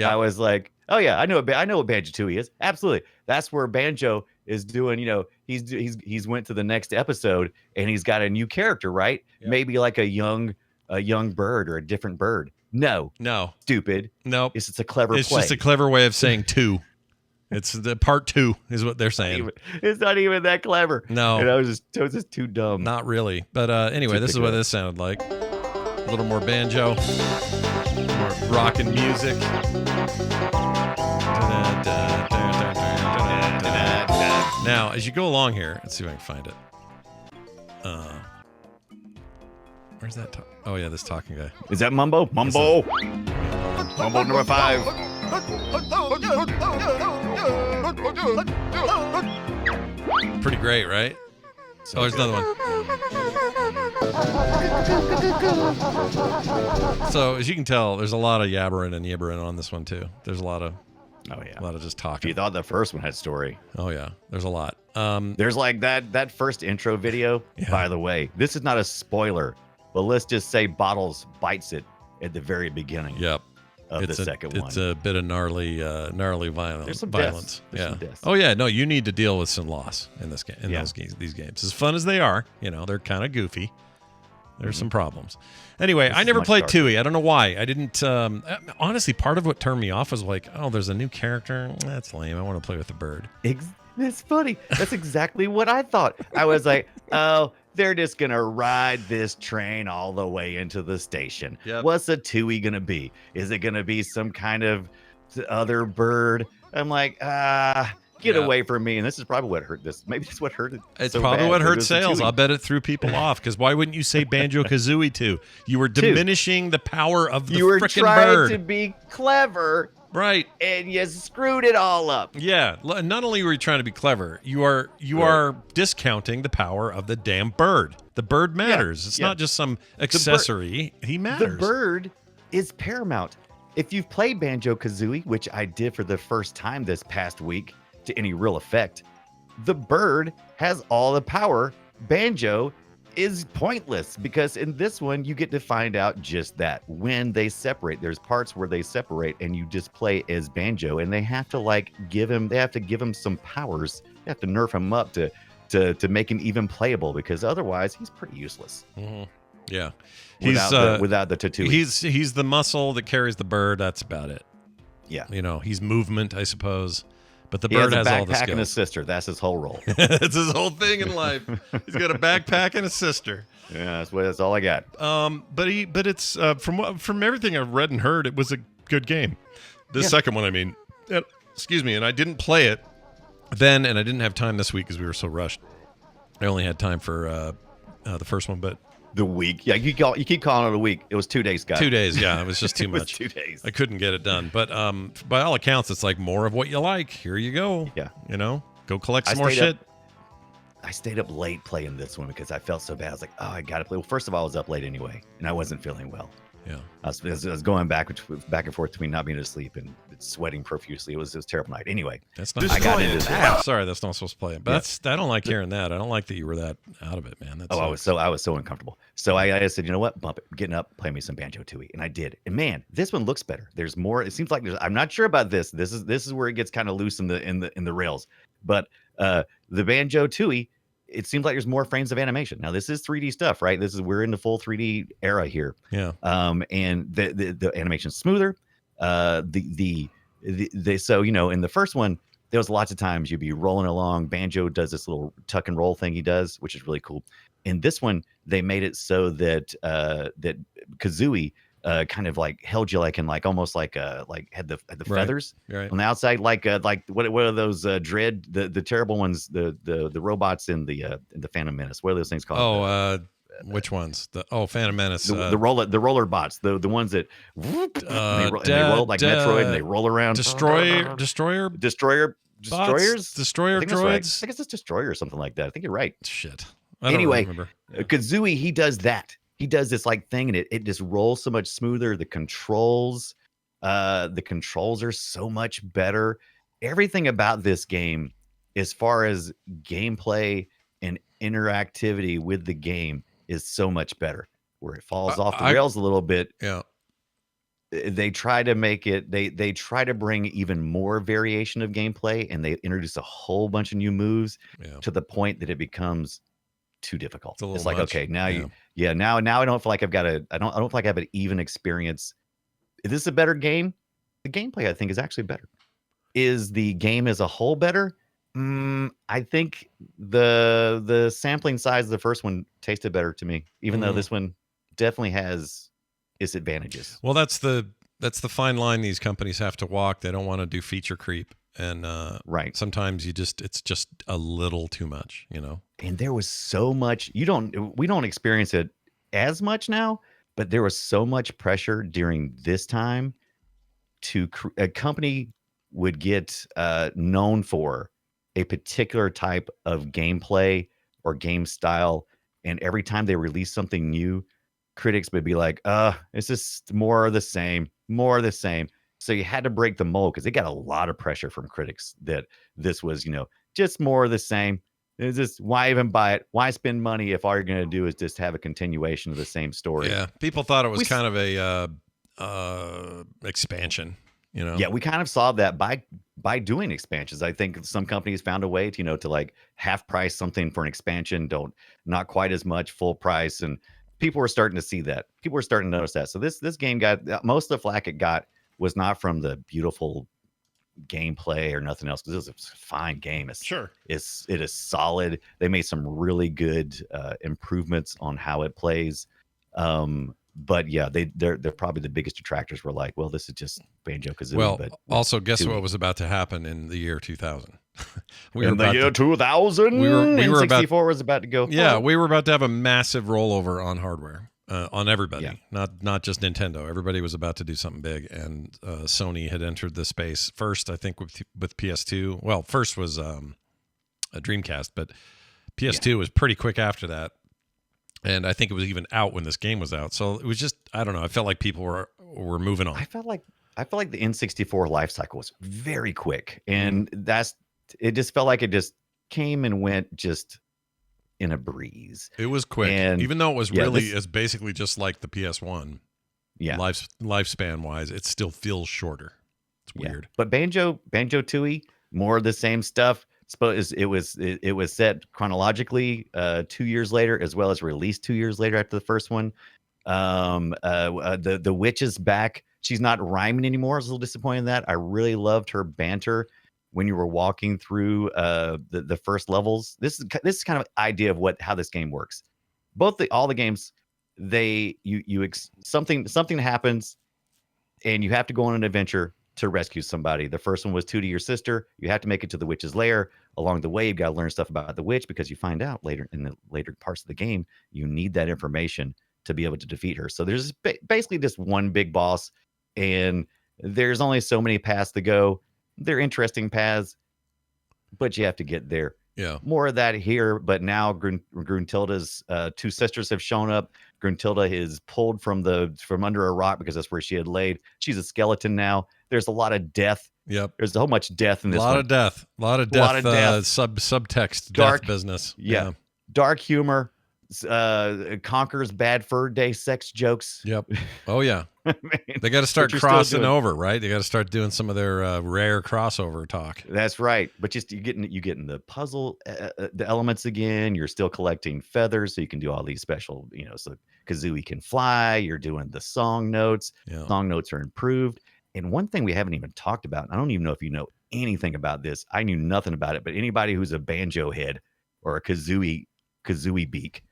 oh yeah, I know what Banjo-Tooie is. Absolutely. That's where Banjo is doing, he's went to the next episode and he's got a new character, right? Yeah. Maybe like a young bird or a different bird. No. Stupid. Nope. It's just a clever It's play. just a clever way of saying two. It's the part two is what they're saying. It's not even that clever. No. And I was just too dumb. Not really. But anyway, this is what this sounded like. A little more banjo, more rockin' music. Now, as you go along here, let's see if I can find it. Where's that? Oh yeah, this talking guy. Is that Mumbo? Mumbo. Mumbo number 5. Pretty great, right? Oh, there's another one. So as you can tell, there's a lot of yabbering and yibbering on this one too. There's a lot of just talking. You thought the first one had story. Oh yeah, there's a lot. There's like that first intro video. Yeah. By the way, this is not a spoiler, but let's just say Bottles bites it at the very beginning. Yep. Of the second one. It's a bit of gnarly violence. There's some violence. deaths. There's some deaths. Oh yeah, no, you need to deal with some loss in this game. These games, as fun as they are, they're kind of goofy. There's some problems. Anyway, I never played Tooie. I don't know why. I didn't. Honestly, part of what turned me off was like, oh, there's a new character. That's lame. I want to play with the bird. It's funny. That's exactly what I thought. I was like, oh, they're just going to ride this train all the way into the station. Yep. What's a Tooie going to be? Is it going to be some kind of other bird? I'm like, get away from me. And this is probably what hurt this. Maybe that's what hurt it. It's so probably bad. what Maybe hurt it was the sales. Tooie. I'll bet it threw people off. Because why wouldn't you say Banjo-Kazooie too? You were diminishing the power of the You were frickin' trying bird. to be clever. Right. And you screwed it all up. Yeah. Not only were you trying to be clever, you are discounting the power of the damn bird. The bird matters. It's not just some accessory. He matters. The bird is paramount. If you've played Banjo-Kazooie, which I did for the first time this past week to any real effect, the bird has all the power. Banjo is pointless because in this one you get to find out just that when they separate. There's parts where they separate and you just play as Banjo, and they have to give him some powers. They have to nerf him up to make him even playable, because otherwise he's pretty useless. Mm-hmm. Yeah, without the tattoo. He's the muscle that carries the bird. That's about it. Yeah, he's movement, I suppose. But the he bird has all the backpack skills. and a sister. That's his whole role. That's his whole thing in life. He's got a backpack and a sister. Yeah, that's all I got. But it's from everything I've read and heard, it was a good game. The second one, I mean, excuse me, and I didn't play it then, and I didn't have time this week because we were so rushed. I only had time for the first one, but the week, yeah, you keep calling it a week. It was 2 days, guys. 2 days, yeah, it was just too much. 2 days. I couldn't get it done, but by all accounts, it's like more of what you like. Here you go. Yeah, go collect some more shit. I stayed up late playing this one because I felt so bad. I was like, oh, I gotta play. Well, first of all, I was up late anyway, and I wasn't feeling well. Yeah, I was going back and forth between not being able to sleep and sweating profusely. It was a terrible night. Anyway, that's not. I got into that. Sorry, that's not supposed to play it. But I don't like hearing that. I don't like that you were that out of it, man. I was so uncomfortable. So I said, you know what, bump it. Getting up, play me some Banjo-Tooie, and I did. And man, this one looks better. There's more. It seems like I'm not sure about this. This is where it gets kind of loose in the rails. But the Banjo-Tooie, it seems like there's more frames of animation. Now this is 3D stuff, right? We're in the full 3D era here. Yeah. And the animation's smoother. So in the first one, there was lots of times you'd be rolling along. Banjo does this little tuck and roll thing he does, which is really cool. In this one, they made it so that that Kazooie kind of like held you almost like had the feathers on the outside, like what are those dread the terrible ones, the robots in the Phantom Menace? What are those things called? Which ones? Phantom Menace. The roller bots, the ones that they roll like Metroid and they roll around. Destroyer Destroyer droids. Right. I guess it's Destroyer or something like that. I think you're right. Shit. Anyway, Kazooie, he does that. he does this like thing, and it just rolls so much smoother. The controls are so much better. Everything about this game, as far as gameplay and interactivity with the game, is so much better. Where it falls off the rails a little bit, Yeah. they try to make it. They try to bring even more variation of gameplay, and they introduce a whole bunch of new moves to the point that it becomes too difficult. It's like, much. okay, now now I don't feel like I don't feel like I have an even experience. Is this a better game? The gameplay, I think, is actually better. Is the game as a whole better? I think the sampling size of the first one tasted better to me, even though this one definitely has its advantages. Well, that's the fine line these companies have to walk. They don't want to do feature creep, and right. Sometimes it's just a little too much, And there was so much. We don't experience it as much now, but there was so much pressure during this time to a company would get known for a particular type of gameplay or game style, and every time they release something new, critics would be like, it's just more of the same. So you had to break the mold, because they got a lot of pressure from critics that this was, just more of the same. It's just, why even buy it? Why spend money if all you're going to do is just have a continuation of the same story? Yeah, people thought it was kind of a expansion, Yeah, we kind of solved that by doing expansions. I think some companies found a way to, to like half price something for an expansion, not quite as much full price, and people were starting to see that. People were starting to notice that. So this game got most of the flack it got was not from the beautiful gameplay or nothing else, because it was a fine game. It is solid. They made some really good improvements on how it plays. But yeah, they're probably the biggest detractors were like, well, this is just Banjo-Kazooie. Well, but also, guess what was about to happen in the year 2000? In the year 2000, we were N64 was about to go. Yeah, we were about to have a massive rollover on hardware, on everybody, not just Nintendo. Everybody was about to do something big, and Sony had entered the space first, I think, with PS2. Well, first was a Dreamcast, but PS2 was pretty quick after that. And I think it was even out when this game was out. So it was just, I don't know. I felt like people were moving on. I felt like the N64 life cycle was very quick. And it just felt like it just came and went just in a breeze. It was quick. And even though it was it's basically just like the PS1. Yeah. Lifespan wise, it still feels shorter. It's weird. But Banjo-Tooie, more of the same stuff. It was set chronologically 2 years later, as well as released 2 years later after the first one. The witch is back. She's not rhyming anymore. I was a little disappointed in that. I really loved her banter when you were walking through the first levels. This is kind of idea of how this game works. All the games, something happens, and you have to go on an adventure to rescue somebody. The first one was Tootie, your sister. You have to make it to the witch's lair. Along the way, you've got to learn stuff about the witch, because you find out later in the later parts of the game, you need that information to be able to defeat her. So there's basically just one big boss, and there's only so many paths to go. They're interesting paths, but you have to get there. Yeah. More of that here, but now Gruntilda's two sisters have shown up. Gruntilda is pulled from under a rock, because that's where she had laid. She's a skeleton now. There's a lot of death. Yep. There's so much death in this. A lot of death. Subtext Dark death business. Yeah. Dark humor. Conquers bad fur day sex jokes. Yep. Oh yeah. They got to start crossing over, right? They got to start doing some of their rare crossover talk. That's right. But just you getting the puzzle, the elements again. You're still collecting feathers, so you can do all these special, so Kazooie can fly. You're doing the song notes. Yeah. Song notes are improved. And one thing we haven't even talked about, I don't even know if you know anything about this. I knew nothing about it, but anybody who's a banjo head or a Kazooie beak,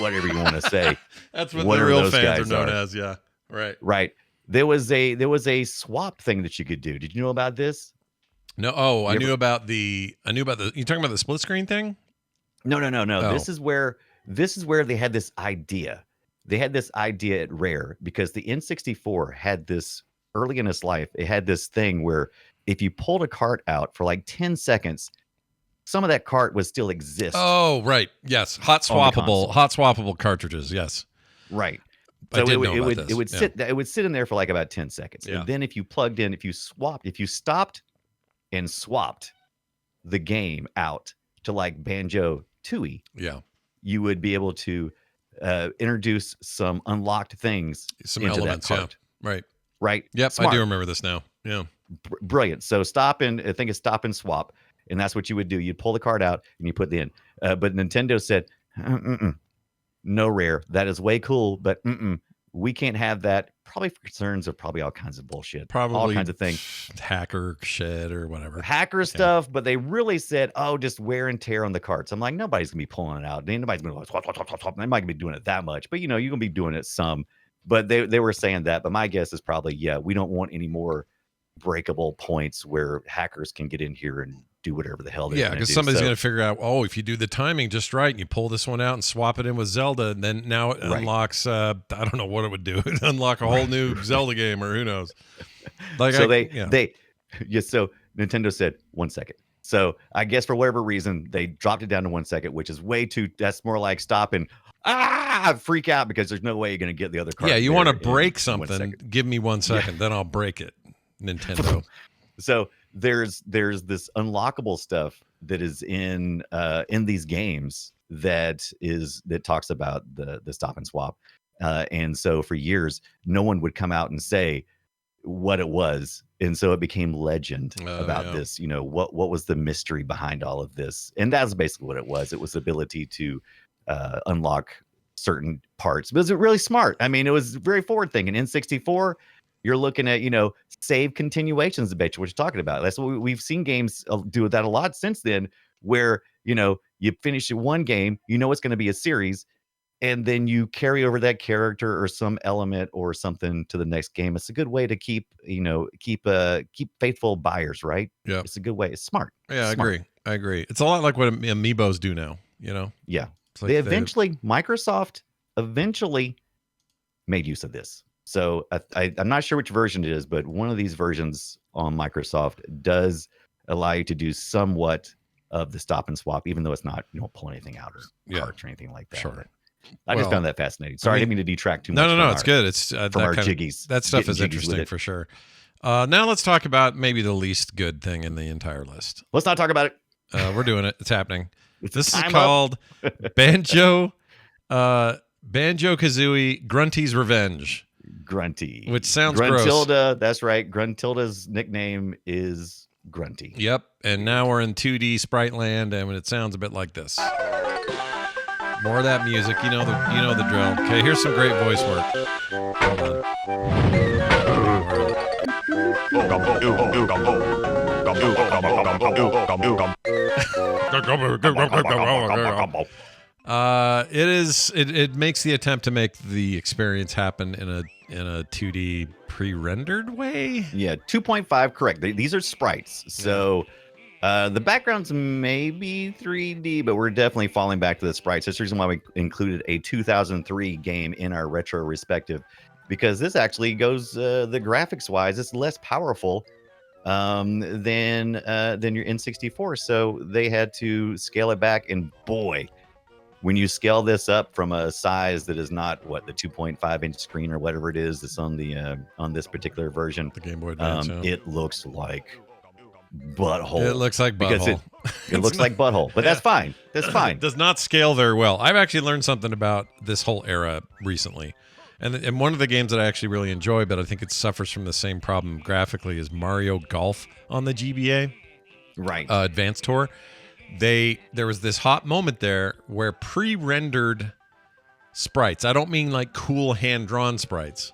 whatever you want to say. That's what the real fans are known as. Yeah. Right. There was a swap thing that you could do. Did you know about this? No. Oh, I knew about the. You talking about the split screen thing? No. Oh. This is where they had this idea. They had this idea at Rare, because the N64 had this early in its life. It had this thing where if you pulled a cart out for like 10 seconds, some of that cart would still exist. Oh, right. Yes. Hot swappable cartridges. Yes. Right. I So did it would know it about would this. it would Yeah. sit in there for like about 10 seconds. Yeah. And then if you plugged in, if you stopped and swapped the game out to like Banjo-Tooie, Yeah. you would be able to introduce some unlocked things Some into elements. that Yeah. cart. Right. Right? Yep. I Smart. do remember this now. Yeah. Brilliant. So I think it's stop and swap. And that's what you would do. You'd pull the card out and you put it in. But Nintendo said, no, Rare. That is way cool, but we can't have that. Probably for concerns of probably all kinds of bullshit. Probably all kinds of things. Hacker shit or whatever. Hacker stuff, but they really said, oh, just wear and tear on the carts. I'm like, nobody's gonna be pulling it out. Nobody's gonna swap. They might be doing it that much, but you're gonna be doing it some. But they were saying that. But my guess is probably, we don't want any more breakable points where hackers can get in here and do whatever the hell they're Yeah, gonna because do. somebody's So- going to figure out, if you do the timing just right and you pull this one out and swap it in with Zelda, and then now it Right. unlocks, I don't know what it would do. It would unlock a whole new Zelda game or who knows. Like so so Nintendo said 1 second. So I guess for whatever reason, they dropped it down to 1 second, which is that's more like stop and freak out because there's no way you're going to get the other card. Yeah, you want to there break in 1 something, second. give me 1 second, then I'll break it. Nintendo. So there's this unlockable stuff that is in these games that talks about the stop and swap. And so for years, no one would come out and say what it was. And so it became legend about this, what was the mystery behind all of this? And that's basically what it was. It was the ability to unlock certain parts. But it was really smart. I mean, it was very forward thinking. In 64, you're looking at, save continuations, what you're talking about. That's what we've seen games do that a lot since then, where, you finish one game, it's going to be a series, and then you carry over that character or some element or something to the next game. It's a good way to keep faithful buyers, right? Yeah. It's a good way. It's smart. Yeah, Smart. I agree. It's a lot like what Amiibos do now, Yeah. It's like Microsoft eventually made use of this. So I'm not sure which version it is, but one of these versions on Microsoft does allow you to do somewhat of the stop and swap, even though it's not, pulling anything out or carts or anything like that. Sure. I just found that fascinating. Sorry, I didn't mean to detract too much. No, it's good. It's from our jiggies. That stuff Getting is jiggies with interesting it. for sure. Now let's talk about maybe the least good thing in the entire list. Let's not talk about it. We're doing it. It's happening. This is time up. called Banjo-Kazooie Grunty's Revenge. Grunty. Which sounds gross. Gruntilda, that's right. Gruntilda's nickname is Grunty. Yep. And now we're in 2D sprite land, and it sounds a bit like this. More of that music. You know the drill. Okay, here's some great voice work. Hold on. It makes the attempt to make the experience happen in a 2D pre-rendered way. Yeah, 2.5 correct. These are sprites. So the backgrounds may be 3D, but we're definitely falling back to the sprites. That's the reason why we included a 2003 game in our retro respective, because this actually goes the graphics wise, it's less powerful than your N64. So they had to scale it back, and boy, when you scale this up from a size that is not the 2.5 inch screen or whatever it is that's on the on this particular version, The Game Boy Advance. it looks like butthole. It looks like Because butthole. it looks like butthole, but that's fine. That's fine. It does not scale very well. I've actually learned something about this whole era recently. And one of the games that I actually really enjoy, but I think it suffers from the same problem graphically, is Mario Golf on the GBA Right. Advanced Tour. There was this hot moment there where pre-rendered sprites, I don't mean like cool hand-drawn sprites,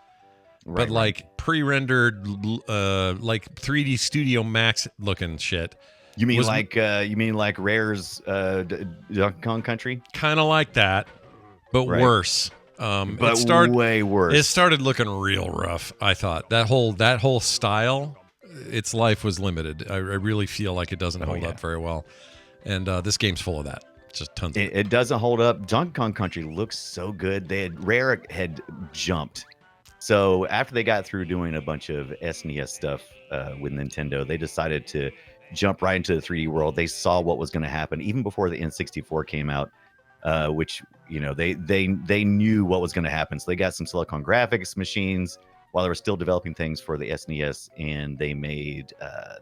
but like pre-rendered like 3D Studio Max looking shit. You mean like Rare's Donkey Kong Country? Kind of like that, but Right. worse. But way worse. It started looking real rough. I thought that whole style, its life was limited. I really feel like it doesn't hold up very well. And this game's full of that. Just tons of it. It doesn't hold up. Donkey Kong Country looks so good. Rare had jumped. So after they got through doing a bunch of SNES stuff with Nintendo, they decided to jump right into the 3D world. They saw what was going to happen even before the N64 came out. which they knew what was going to happen. So they got some Silicon Graphics machines while they were still developing things for the SNES, and they made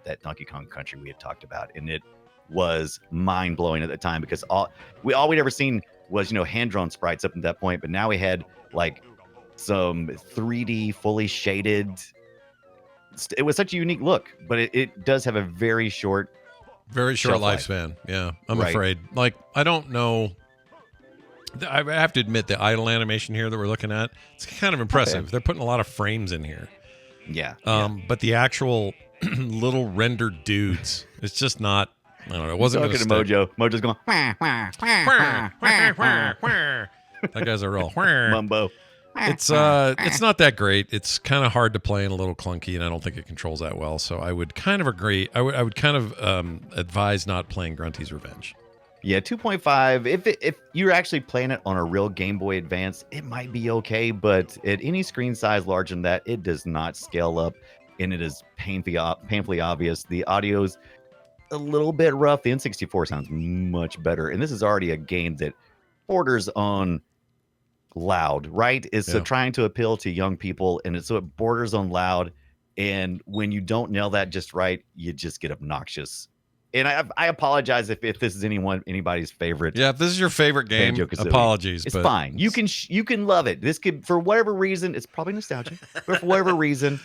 that Donkey Kong Country we had talked about, and it was mind blowing at the time because all we'd ever seen was hand drawn sprites up to that point, but now we had like some 3D fully shaded. It was such a unique look, but it does have a very short lifespan. Yeah, I'm afraid. Like, I don't know. I have to admit, the idle animation here that we're looking at, it's kind of impressive. Okay. They're putting a lot of frames in here. Yeah. But the actual little rendered dudes, it's just not. I don't know. It wasn't going to Mojo. Mojo's going. That guy's a real mumbo. It's not that great. It's kind of hard to play and a little clunky, and I don't think it controls that well. So I would kind of agree. I would kind of advise not playing Grunty's Revenge. Yeah, 2.5. If you're actually playing it on a real Game Boy Advance, it might be okay, but at any screen size larger than that, it does not scale up, and it is painfully obvious. The audio's a little bit rough. The N64 sounds much better, and this is already a game that borders on loud, right? So trying to appeal to young people, and so it borders on loud, and when you don't nail that just right, you just get obnoxious. And I apologize if this is anybody's favorite. Yeah, if this is your favorite game, apologies. It's fine. You can love it. This could, for whatever reason, it's probably nostalgia, but for whatever reason,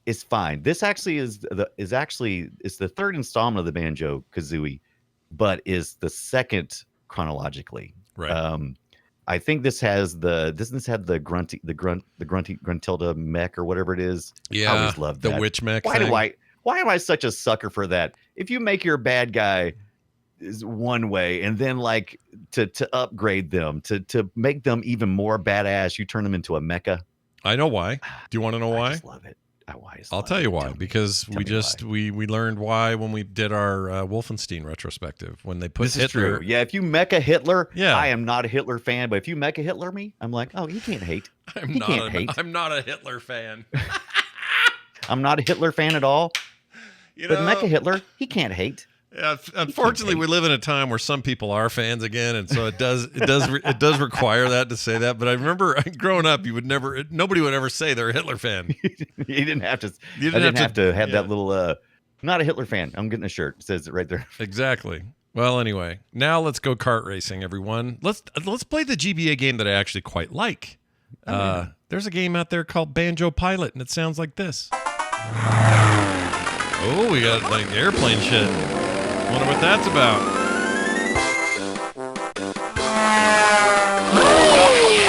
it's fine. This actually is the third installment of the Banjo-Kazooie, but is the second chronologically. Right. I think this has the Gruntilda mech or whatever it is. Yeah, I always loved that. The witch mech. Why am I such a sucker for that? If you make your bad guy is one way, and then like to upgrade them, to make them even more badass, you turn them into a mecha. I know why. Do you want to know why? I just love it. I'll tell you why. Because we learned why when we did our Wolfenstein retrospective, when they put Hitler. Is true. Yeah, if you mecha Hitler, I am not a Hitler fan, but if you mecha Hitler me, I'm like, oh, he can't hate. I'm not a Hitler fan. I'm not a Hitler fan at all. But mecha Hitler, he can't hate. Yeah, unfortunately, we live in a time where some people are fans again, and so it does require that to say that. But I remember growing up, nobody would ever say they're a Hitler fan. You didn't have to. You didn't have to have that little. Not a Hitler fan. I'm getting a shirt. It says it right there. Exactly. Well, anyway, now let's go kart racing, everyone. Let's play the GBA game that I actually quite like. There's a game out there called Banjo Pilot, and it sounds like this. Oh, we got like airplane shit. Wonder what that's about.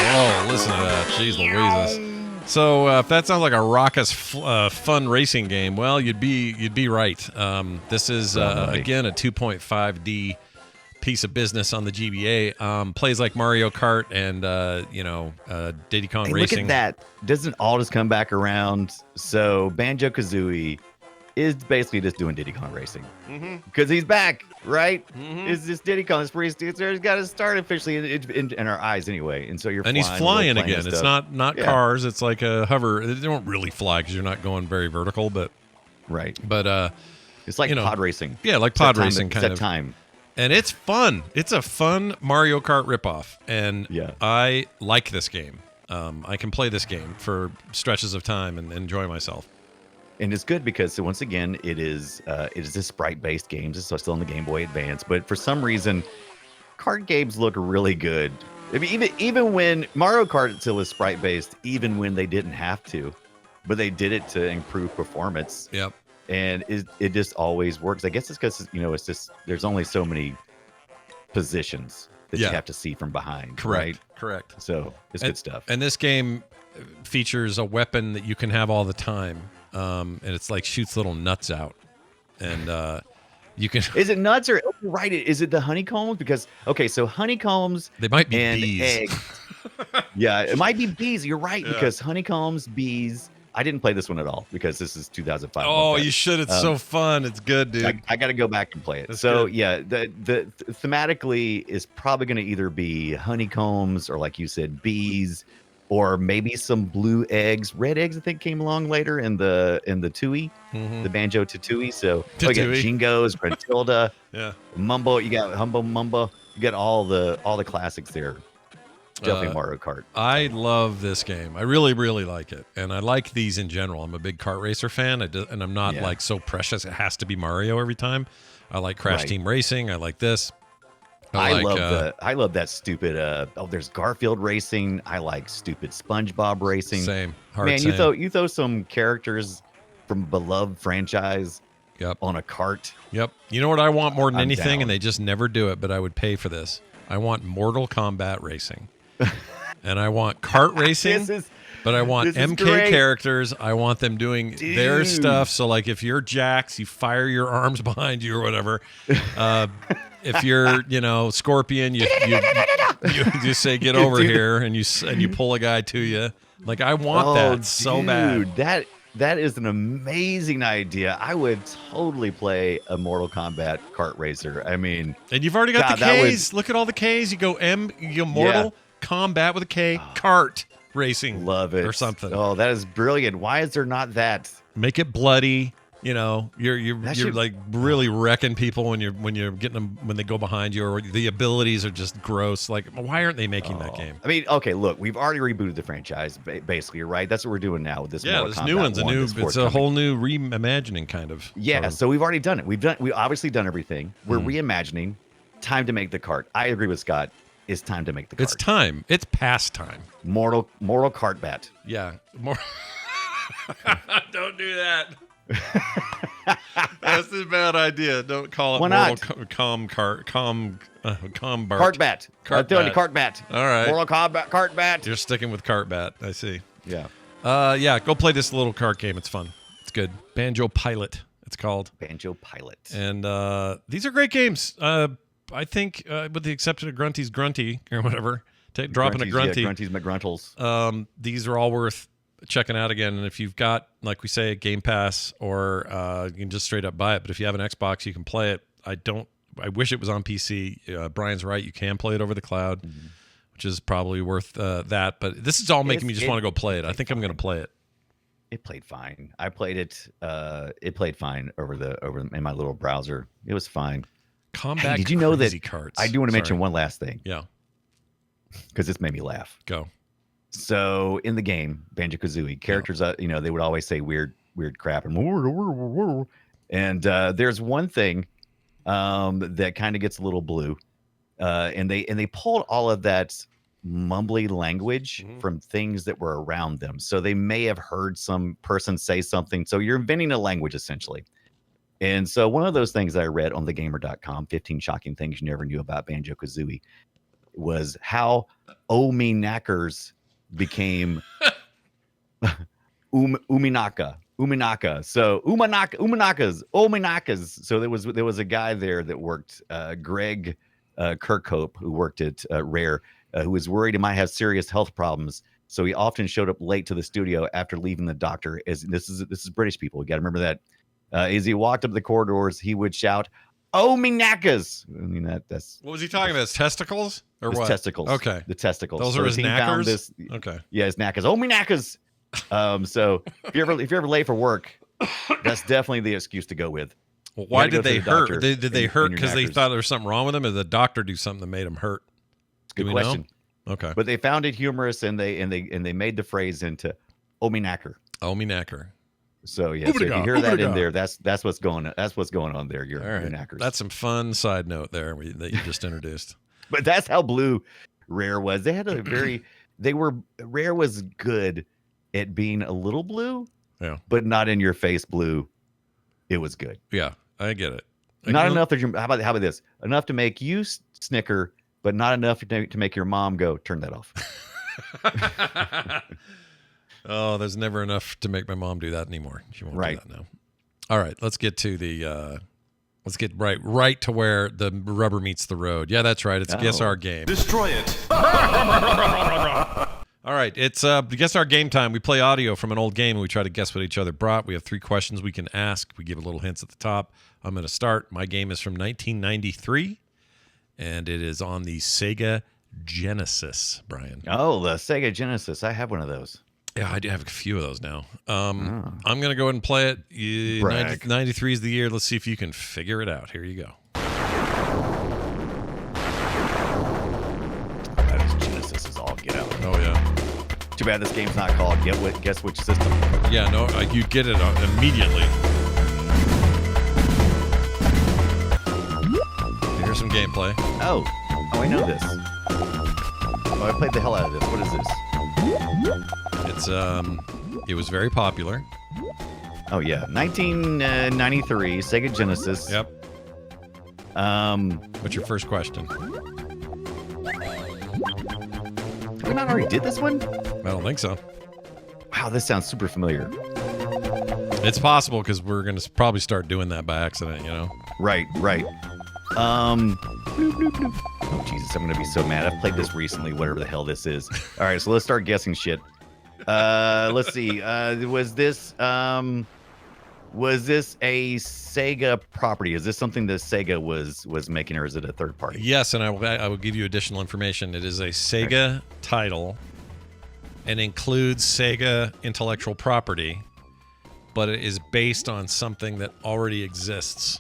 Oh, listen to that. Jeez Louises. So if that sounds like a raucous, fun racing game, well, you'd be right. This is again a 2.5D piece of business on the GBA. Plays like Mario Kart and Diddy Kong Racing. Look at that! Doesn't all just come back around? So Banjo-Kazooie is basically just doing Diddy Kong Racing because he's back, right? Is this Diddy Kong? He's got to start officially in our eyes anyway, and so he's flying again. It's not cars. It's like a hover. They don't really fly because you're not going very vertical, but it's like pod racing. Yeah, like pod racing kind of time. And it's fun. It's a fun Mario Kart ripoff, and I like this game. I can play this game for stretches of time and enjoy myself. And it's good because once again, it is a sprite-based game. It's still on the Game Boy Advance, but for some reason, kart games look really good. I mean, even when Mario Kart still is sprite-based, even when they didn't have to, but they did it to improve performance. Yep. And it just always works. I guess it's because it's just there's only so many positions that you have to see from behind. Correct. Right? Correct. So it's good stuff. And this game features a weapon that you can have all the time. And it's like shoots little nuts out, and you can. Is it nuts or right? Is it the honeycombs? Because so honeycombs. They might be and bees. Eggs. Yeah, it might be bees. You're right because honeycombs, bees. I didn't play this one at all because this is 2005. Oh, you should. It's so fun. It's good, dude. I got to go back and play it. So good. The thematically is probably going to either be honeycombs or, like you said, bees. Or maybe some blue eggs, red eggs. I think came along later in the Tooie, the Banjo-Tooie. So you got Jingos, Gruntilda, Mumbo. You got Humbo Mumbo. You get all the classics there. Definitely Mario Kart. I love this game. I really, really like it, and I like these in general. I'm a big kart racer fan, and I'm not like so precious. It has to be Mario every time. I like Crash Team Racing. I like this. I love that stupid. There's Garfield Racing. I like stupid SpongeBob Racing. Same. Man, you throw some characters from a beloved franchise. On a cart. Yep. You know what I want more than anything, down. and they just never do it, but I would pay for this. I want Mortal Kombat Racing. And I want kart racing, but I want MK characters. I want them doing their stuff. So, like, if you're Jax, you fire your arms behind you or whatever. If you're, Scorpion, you say, get over here, and you pull a guy to you. Like, I want that so bad. That is an amazing idea. I would totally play a Mortal Kombat kart racer. I mean, and you've already got the Ks. Look at all the Ks. You go Mortal Kombat with a K, kart racing. Love it. Or something. Oh, that is brilliant. Why is there not that? Make it bloody. You're like really wrecking people when you're getting them when they go behind you, or the abilities are just gross. Like, why aren't they making that game? I mean, okay, look, we've already rebooted the franchise, basically, right? That's what we're doing now with this. Yeah, this new one's it's a whole new reimagining kind of. Yeah, so we've already done it. We've obviously done everything. We're reimagining. Time to make the kart. I agree with Scott. It's time to make the kart. It's time. It's past time. Mortal Kart bat. Yeah. Don't do that. That's a bad idea. Don't call it Mortal Kart bat. Kart bat. All right. Mortal Kombat kart bat. You're sticking with kart bat. I see. Yeah. Go play this little kart game. It's fun. It's good. Banjo Pilot. It's called Banjo Pilot. And these are great games. I think, with the exception of Grunty's Grunty or whatever, dropping a Grunty. Yeah, Grunty's McGruntles. These are all worth checking out again. And if you've got, like we say, Game Pass, or you can just straight up buy it. But if you have an Xbox, you can play it. I wish it was on PC. Brian's right. You can play it over the cloud, which is probably worth that. But this is all making me just want to go play it. I think I'm going to play it. It played fine. I played it. It played fine over in my little browser. It was fine. Combat. Did you know that? Carts. I do want to mention one last thing. Yeah. Because this made me laugh. Go. So in the game, Banjo-Kazooie, characters, they would always say weird crap, and there's one thing that kind of gets a little blue, and they pulled all of that mumbly language from things that were around them. So they may have heard some person say something. So you're inventing a language essentially. And so one of those things I read on thegamer.com, 15 shocking things you never knew about Banjo-Kazooie, was how Omi-Knackers became Uminaka. So Ominakas. So there was a guy there that worked, Greg Kirkhope, who worked at Rare, who was worried he might have serious health problems. So he often showed up late to the studio after leaving the doctor. As this is British people, you got to remember that. As he walked up the corridors, he would shout, "Oh, me knackers!" I mean, that's what was he talking about? His testicles or his what? Testicles. Okay, the testicles. Those are his knackers. Okay, yeah, his knackers. Oh, me knackers. So if you're ever late for work, that's definitely the excuse to go with. Well, why did they hurt? Did they hurt because they thought there was something wrong with them, or did the doctor do something that made them hurt? Good question. Know? Okay, but they found it humorous, and they made the phrase into "Oh, me knacker." Oh, me knacker. So yeah, so if you hear that in there, that's what's going on. That's what's going on there. Your knackers. That's some fun side note there that you just introduced. But that's how blue Rare was. They had Rare was good at being a little blue, but not in your face blue. It was good. Yeah, I get it. Not enough that how about this? Enough to make you snicker, but not enough to make your mom go, turn that off. Oh, there's never enough to make my mom do that anymore. She won't do that now. All right, let's get to the right to where the rubber meets the road. Yeah, that's right. It's Guess Our Game. Destroy it. All right, it's Guess Our Game time. We play audio from an old game and we try to guess what each other brought. We have 3 questions we can ask. We give a little hints at the top. I'm going to start. My game is from 1993, and it is on the Sega Genesis, Brian. Oh, the Sega Genesis. I have one of those. Yeah, I do have a few of those now. I'm going to go ahead and play it. 93 is the year. Let's see if you can figure it out. Here you go. Too bad this game's not called Guess Which System. Yeah, no, you'd get it immediately. Here's some gameplay. Oh, I know this. Oh, I played the hell out of this. What is this? It was very popular. Oh yeah, 1993 Sega Genesis. Yep. What's your first question? We not already did this one? I don't think so. Wow, this sounds super familiar. It's possible because we're going to probably start doing that by accident, you know? Right. Oh Jesus, I'm gonna be so mad. I've played this recently, whatever the hell this is. All right, so let's start guessing shit. Let's see. Was this a Sega property? Is this something that Sega was making, or is it a third party? Yes, and I will give you additional information. It is a Sega title and includes Sega intellectual property, but it is based on something that already exists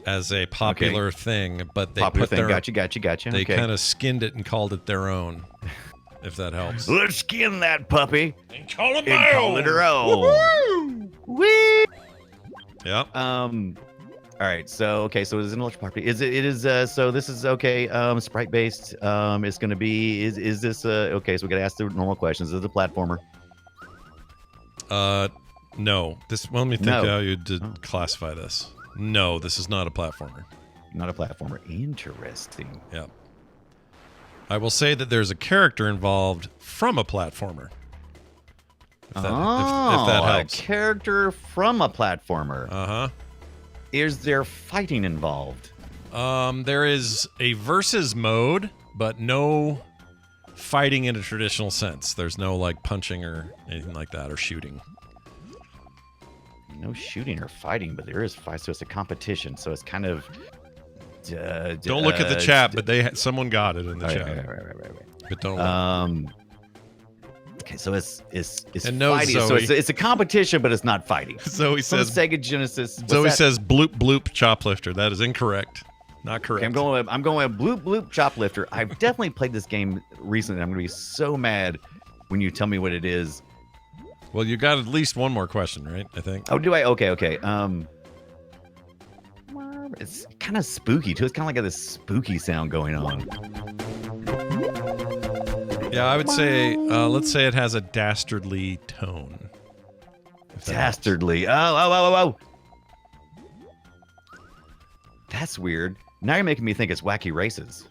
as a popular thing, but they Popular put thing. their Gotcha. They Okay. kind of skinned it and called it their own, if that helps. Let's skin that puppy And call it and call it her own. Woo! Yep. All right. So it is intellectual property. It is so this is okay. Sprite based. It's going to be is this okay? So we got to ask the normal questions. Is it a platformer? No. Let me think No. how you did classify this. No, this is not a platformer. Not a platformer. Interesting. Yep. I will say that there's a character involved from a platformer. If that helps. A character from a platformer. Uh-huh. Is there fighting involved? There is a versus mode, but no fighting in a traditional sense. There's no like punching or anything like that, or shooting. No shooting or fighting, but there is fight, so it's a competition. So it's kind of. Don't look at the chat, but someone got it in the chat. Right. But don't. Look. Okay, so it's And no, fighting. So Zoe. it's a competition, but it's not fighting. Zoe From says. Sega Genesis. Zoe says bloop bloop choplifter. That is incorrect. Not correct. Okay, I'm going with bloop bloop choplifter. I've definitely played this game recently. I'm going to be so mad when you tell me what it is. Well, you got at least one more question, right? I think. Oh, do I? Okay. It's kind of spooky too. It's kind of like this spooky sound going on. Yeah, I would say. Let's say it has a dastardly tone. if that helps. Dastardly. Oh. That's weird. Now you're making me think it's Wacky Races.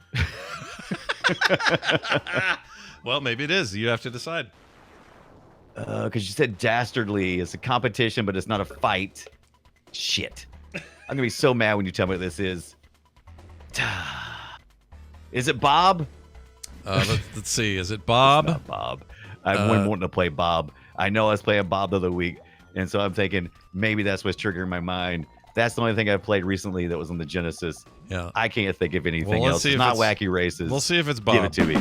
Well, maybe it is. You have to decide. Because you said dastardly. It's a competition, but it's not a fight. Shit. I'm going to be so mad when you tell me what this is. Is it Bob? Let's see. Is it Bob? It's not Bob. I've been wanting to play Bob. I know I was playing Bob the other week, and so I'm thinking maybe that's what's triggering my mind. That's the only thing I've played recently that was on the Genesis. Yeah. I can't think of anything Well, let's else. see It's if not it's- Wacky Races. We'll see if it's Bob. Give it to me.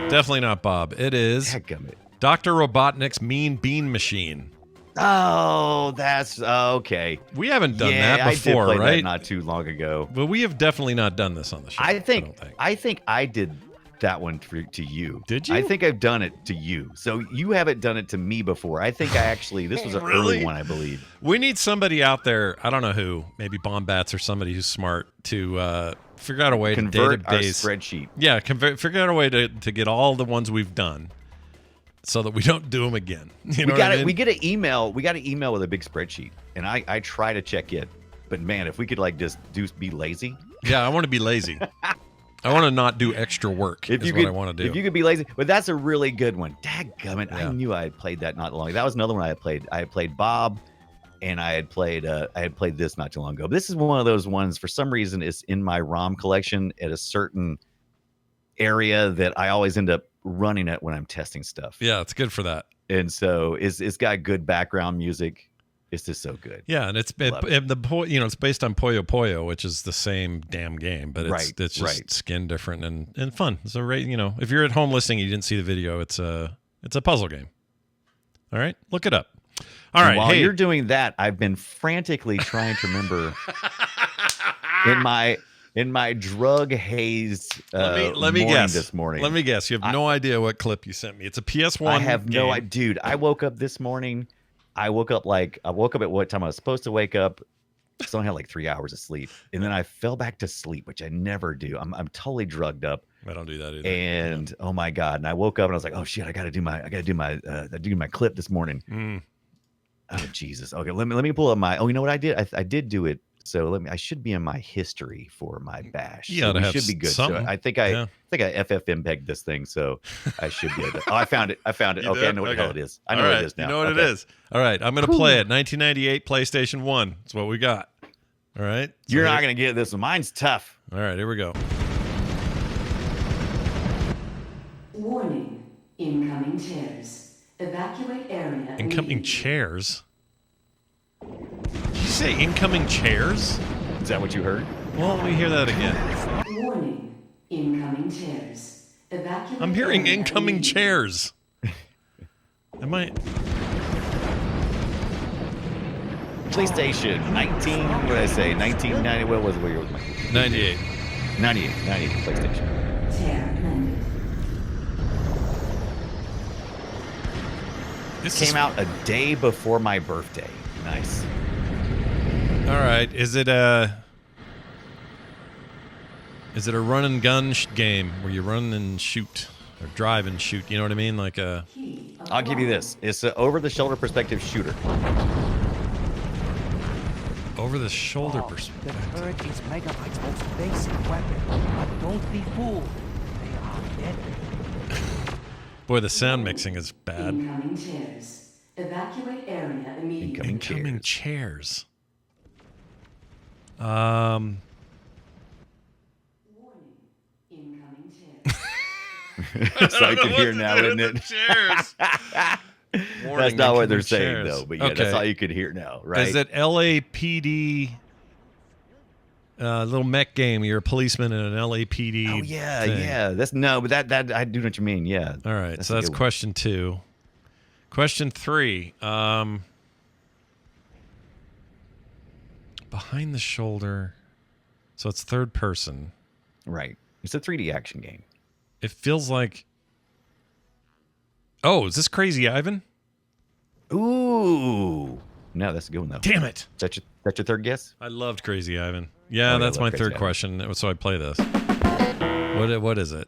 Definitely not Bob. It is Dadgummit. Dr. Robotnik's Mean Bean Machine. Oh, that's okay. We haven't done Yeah, that before, I did play right? that not too long ago. But we have definitely not done this on the show. I think don't think. I did that one to you. Did you? I think I've done it to you. So you haven't done it to me before. I think this was an Really? early one, I believe. We need somebody out there, I don't know who, maybe Bombats or somebody who's smart to figure out a way Convert to our database. spreadsheet. Yeah, figure out a way to get all the ones we've done so that we don't do them again. You know what I mean? We get an email. We got an email with a big spreadsheet, and I try to check it. But man, if we could be lazy. Yeah, I want to be lazy. I want to not do extra work. Is what I want to do. If you could be lazy, but that's a really good one. Dadgummit, Yeah. I knew I had played that not long. That was another one I had played. I had played Bob, and I had played this not too long ago. But this is one of those ones. For some reason, it's in my ROM collection at a certain area that I always end up running it when I'm testing stuff. Yeah, it's good for that. And so it's got good background music. It's just so good. Yeah, and it's Love it's based on Puyo Puyo, which is the same damn game, but Right, it's just right. skin different and fun. So if you're at home listening, and you didn't see the video, it's a puzzle game. All right, look it up. All And right, while hey, you're doing that, I've been frantically trying to remember in my drug haze let me morning guess. this morning. Let me guess. You have no idea what clip you sent me. It's a PS1 I have game. no idea. Dude, I woke up this morning. I woke up at what time I was supposed to wake up. So I only had like 3 hours of sleep. And then I fell back to sleep, which I never do. I'm totally drugged up. I don't do that either. And oh my God. And I woke up and I was like, oh shit, I gotta do my clip this morning. Oh Jesus. Okay, let me pull up my you know what I did? I did do it. So I should be in my history for my bash. You oughta have should be good. something. So I think I FFmpeg this thing, so I should be able to. Oh, I found it. You Okay, did? I know what the hell it is. I know All what right, it is now. You know what it is. All right, I'm gonna play it. 1998 PlayStation 1. That's what we got. All right. So You're not gonna get this one. Mine's tough. All right, here we go. Warning. Incoming chairs. Evacuate area. Incoming chairs? Did you say incoming chairs? Is that what you heard? Well, let me hear that again. Warning. Incoming chairs. Evacuate I'm hearing area incoming immediately. chairs. Am I? PlayStation 19. What did I say? 1990. What was it? What year was my 98. 98 PlayStation. Chair amended. This Came out a day before my birthday. Nice. All right. Is it a run and gun game where you run and shoot or drive and shoot? You know what I mean? Like a. I'll give you this. It's an over-the-shoulder perspective shooter. Over the shoulder The perspective. bird is Megabyte's most basic weapon. But don't be fooled. They are deadly. Boy, the sound mixing is bad. Incoming chairs. Evacuate area immediately. Incoming chairs. Warning. Incoming chairs. That's all you can hear now, isn't it? Chairs. That's not what they're saying, though. But yeah, Okay. that's all you could hear now, right? Is it LAPD? Little mech game. You're a policeman in an LAPD. Oh yeah, thing. yeah. That's no, but that I do know what you mean. Yeah. All right, so a that's good one. question 2. Question 3. Behind the shoulder. So it's third person. Right. It's a 3D action game. It feels like. Oh, is this Crazy Ivan? Ooh. No, that's a good one though. Damn it! That's your third guess? I loved Crazy Ivan. Yeah, Oh, yeah, that's I my love Crazy third Ivan. question. So I play this. What is it?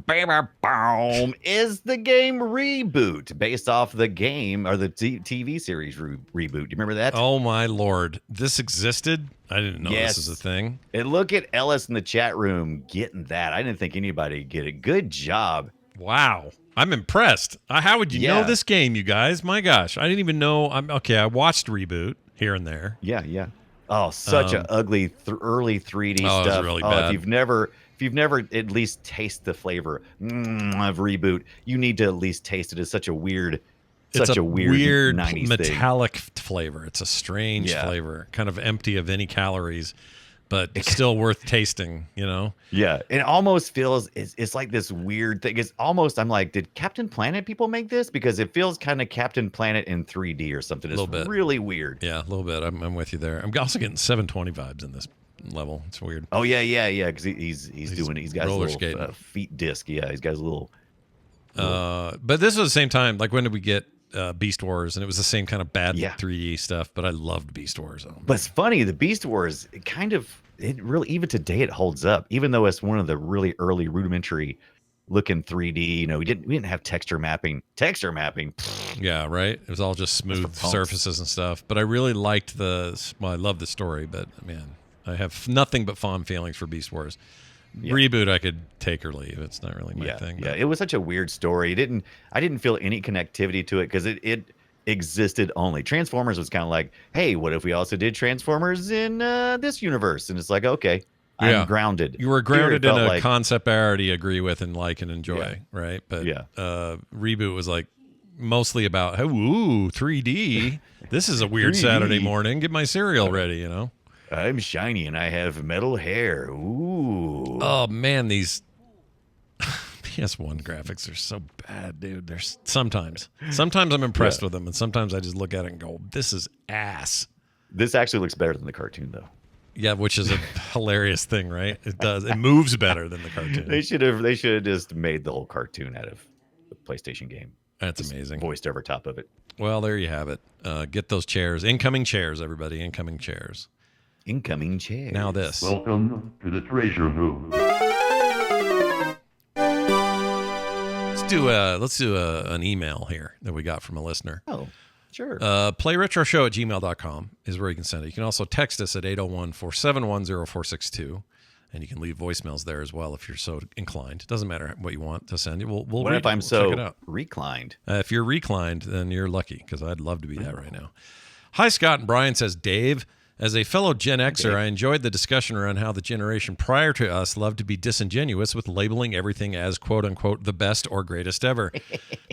Boom is the game Reboot, based off the game or the TV series Reboot. Do you remember that? Oh my lord, this existed? I didn't know Yes. this was a thing. And look at Ellis in the chat room getting that. I didn't think anybody would get it. Good job. Wow, I'm impressed. How would you know Yeah. this game, you guys? My gosh, I didn't even know. I watched Reboot here and there. Yeah, yeah. Oh, such a ugly early 3D Oh, it was stuff. really Oh, bad. if you've never at least taste the flavor of Reboot, you need to at least taste it. It's such a weird, It's such a weird 90s metallic flavor. It's a strange Yeah. flavor, kind of empty of any calories, but still worth tasting. You know? thing. Yeah, it almost feels it's like this weird thing. It's almost I'm like, did Captain Planet people make this? Because it feels kind of Captain Planet in 3D or something. It's Little bit. really weird. Yeah, a little bit. I'm with you there. I'm also getting 720 vibes in this level. It's weird. Oh yeah. Because he's doing it. He's got his roller little skating. feet disc. Yeah, he's got his little. But this was the same time. Like, when did we get Beast Wars? And it was the same kind of bad Yeah. 3D stuff. But I loved Beast Wars. But it's funny, the Beast Wars, it really, even today, it holds up. Even though it's one of the really early rudimentary looking 3D. You know, we didn't have texture mapping. Texture mapping. Yeah, right. It was all just smooth punks. surfaces and stuff. But I really liked I love the story. But man, I have nothing but fond feelings for Beast Wars. Yeah. Reboot, I could take or leave. It's not really my thing. Yeah, but- it was such a weird story. I didn't feel any connectivity to it because it existed only. Transformers was kind of like, hey, what if we also did Transformers in this universe? And it's like, okay, Yeah. I'm grounded. You were Here, grounded it in felt a like, concept I already agree with and like and enjoy, Yeah. right? But Yeah. Reboot was like mostly about, ooh, 3D. This is a weird 3D. Saturday morning. Get my cereal ready, you know? I'm shiny and I have metal hair. Ooh. Oh, man, these PS1 graphics are so bad, dude. Sometimes I'm impressed with them, and sometimes I just look at it and go, this is ass. This actually looks better than the cartoon, though. Yeah, which is a hilarious thing, right? It does. It moves better than the cartoon. They should have just made the whole cartoon out of the PlayStation game. That's Just amazing. Voiced over top of it. Well, there you have it. Get those chairs. Incoming chairs, everybody. Incoming chairs. Incoming chairs. Now this. Welcome to the treasure room. Let's do an email here that we got from a listener. Oh, sure. Playretroshow@gmail.com is where you can send it. You can also text us at 801-471-0462, and you can leave voicemails there as well if you're so inclined. It doesn't matter what you want to send. We'll what read if it. I'm We'll so check it out. reclined? If you're reclined, then you're lucky because I'd love to be that right now. Hi, Scott and Brian, says Dave. As a fellow Gen Xer, I enjoyed the discussion around how the generation prior to us loved to be disingenuous with labeling everything as quote-unquote the best or greatest ever.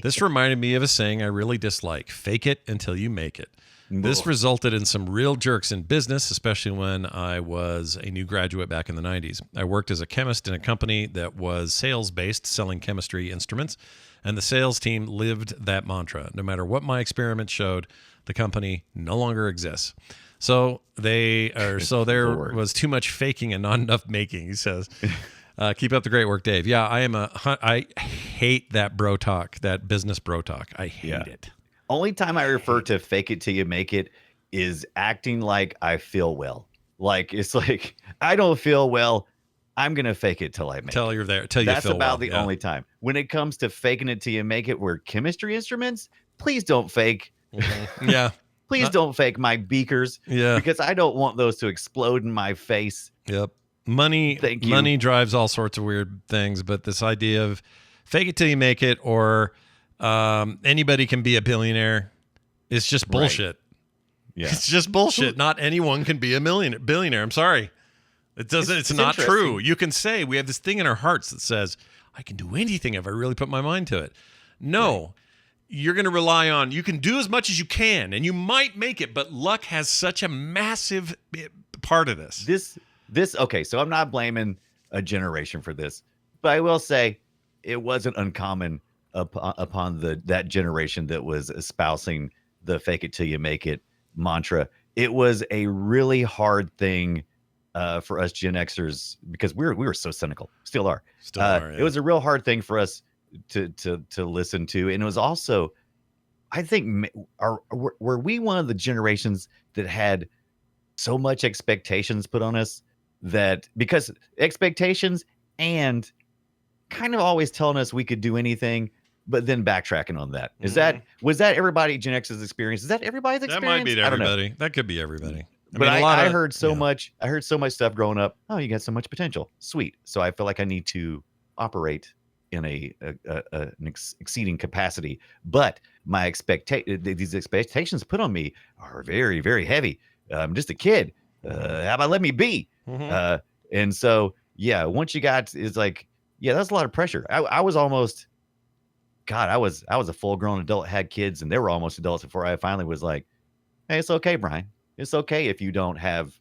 This reminded me of a saying I really dislike, fake it until you make it. This resulted in some real jerks in business, especially when I was a new graduate back in the 90s. I worked as a chemist in a company that was sales-based, selling chemistry instruments, and the sales team lived that mantra. No matter what my experiment showed, the company no longer exists. So there was too much faking and not enough making, he says. Keep up the great work, Dave. Yeah, I hate that bro talk, that business bro talk. I hate it. Only time I refer to fake it till you make it is acting like I feel well. Like, it's like, I don't feel well. I'm going to fake it till I make it. Till you're there. Till you That's feel about well. the only time. When it comes to faking it till you make it, where chemistry instruments, please don't fake. Mm-hmm. Yeah. Please don't fake my beakers. Yeah. Because I don't want those to explode in my face. Yep. Money drives all sorts of weird things, but this idea of fake it till you make it, or anybody can be a billionaire, is just bullshit. Right. Yeah. It's just bullshit. Not anyone can be a billionaire. I'm sorry. It's not true. You can say we have this thing in our hearts that says I can do anything if I really put my mind to it. No. Right. You're going to rely on, you can do as much as you can, and you might make it, but luck has such a massive part of this. Okay, so I'm not blaming a generation for this, but I will say it wasn't uncommon upon that generation that was espousing the fake it till you make it mantra. It was a really hard thing for us Gen Xers, because we were so cynical, still are. Yeah. It was a real hard thing for us to listen to, and it was also, I think, were we one of the generations that had so much expectations put on us, that because expectations and kind of always telling us we could do anything, but then backtracking on that. Was that everybody Gen X's experience? Is that everybody's experience? That might be everybody. That could be everybody. I heard so much. I heard so much stuff growing up. Oh, you got so much potential. Sweet. So I feel like I need to operate in an exceeding capacity, but these expectations put on me are very, very heavy. I'm just a kid. How about let me be? Mm-hmm. And so, yeah, once you got, it's like, yeah, that's a lot of pressure. I was almost, God, I was a full grown adult, had kids, and they were almost adults before I finally was like, hey, it's okay, Brian. It's okay if you don't have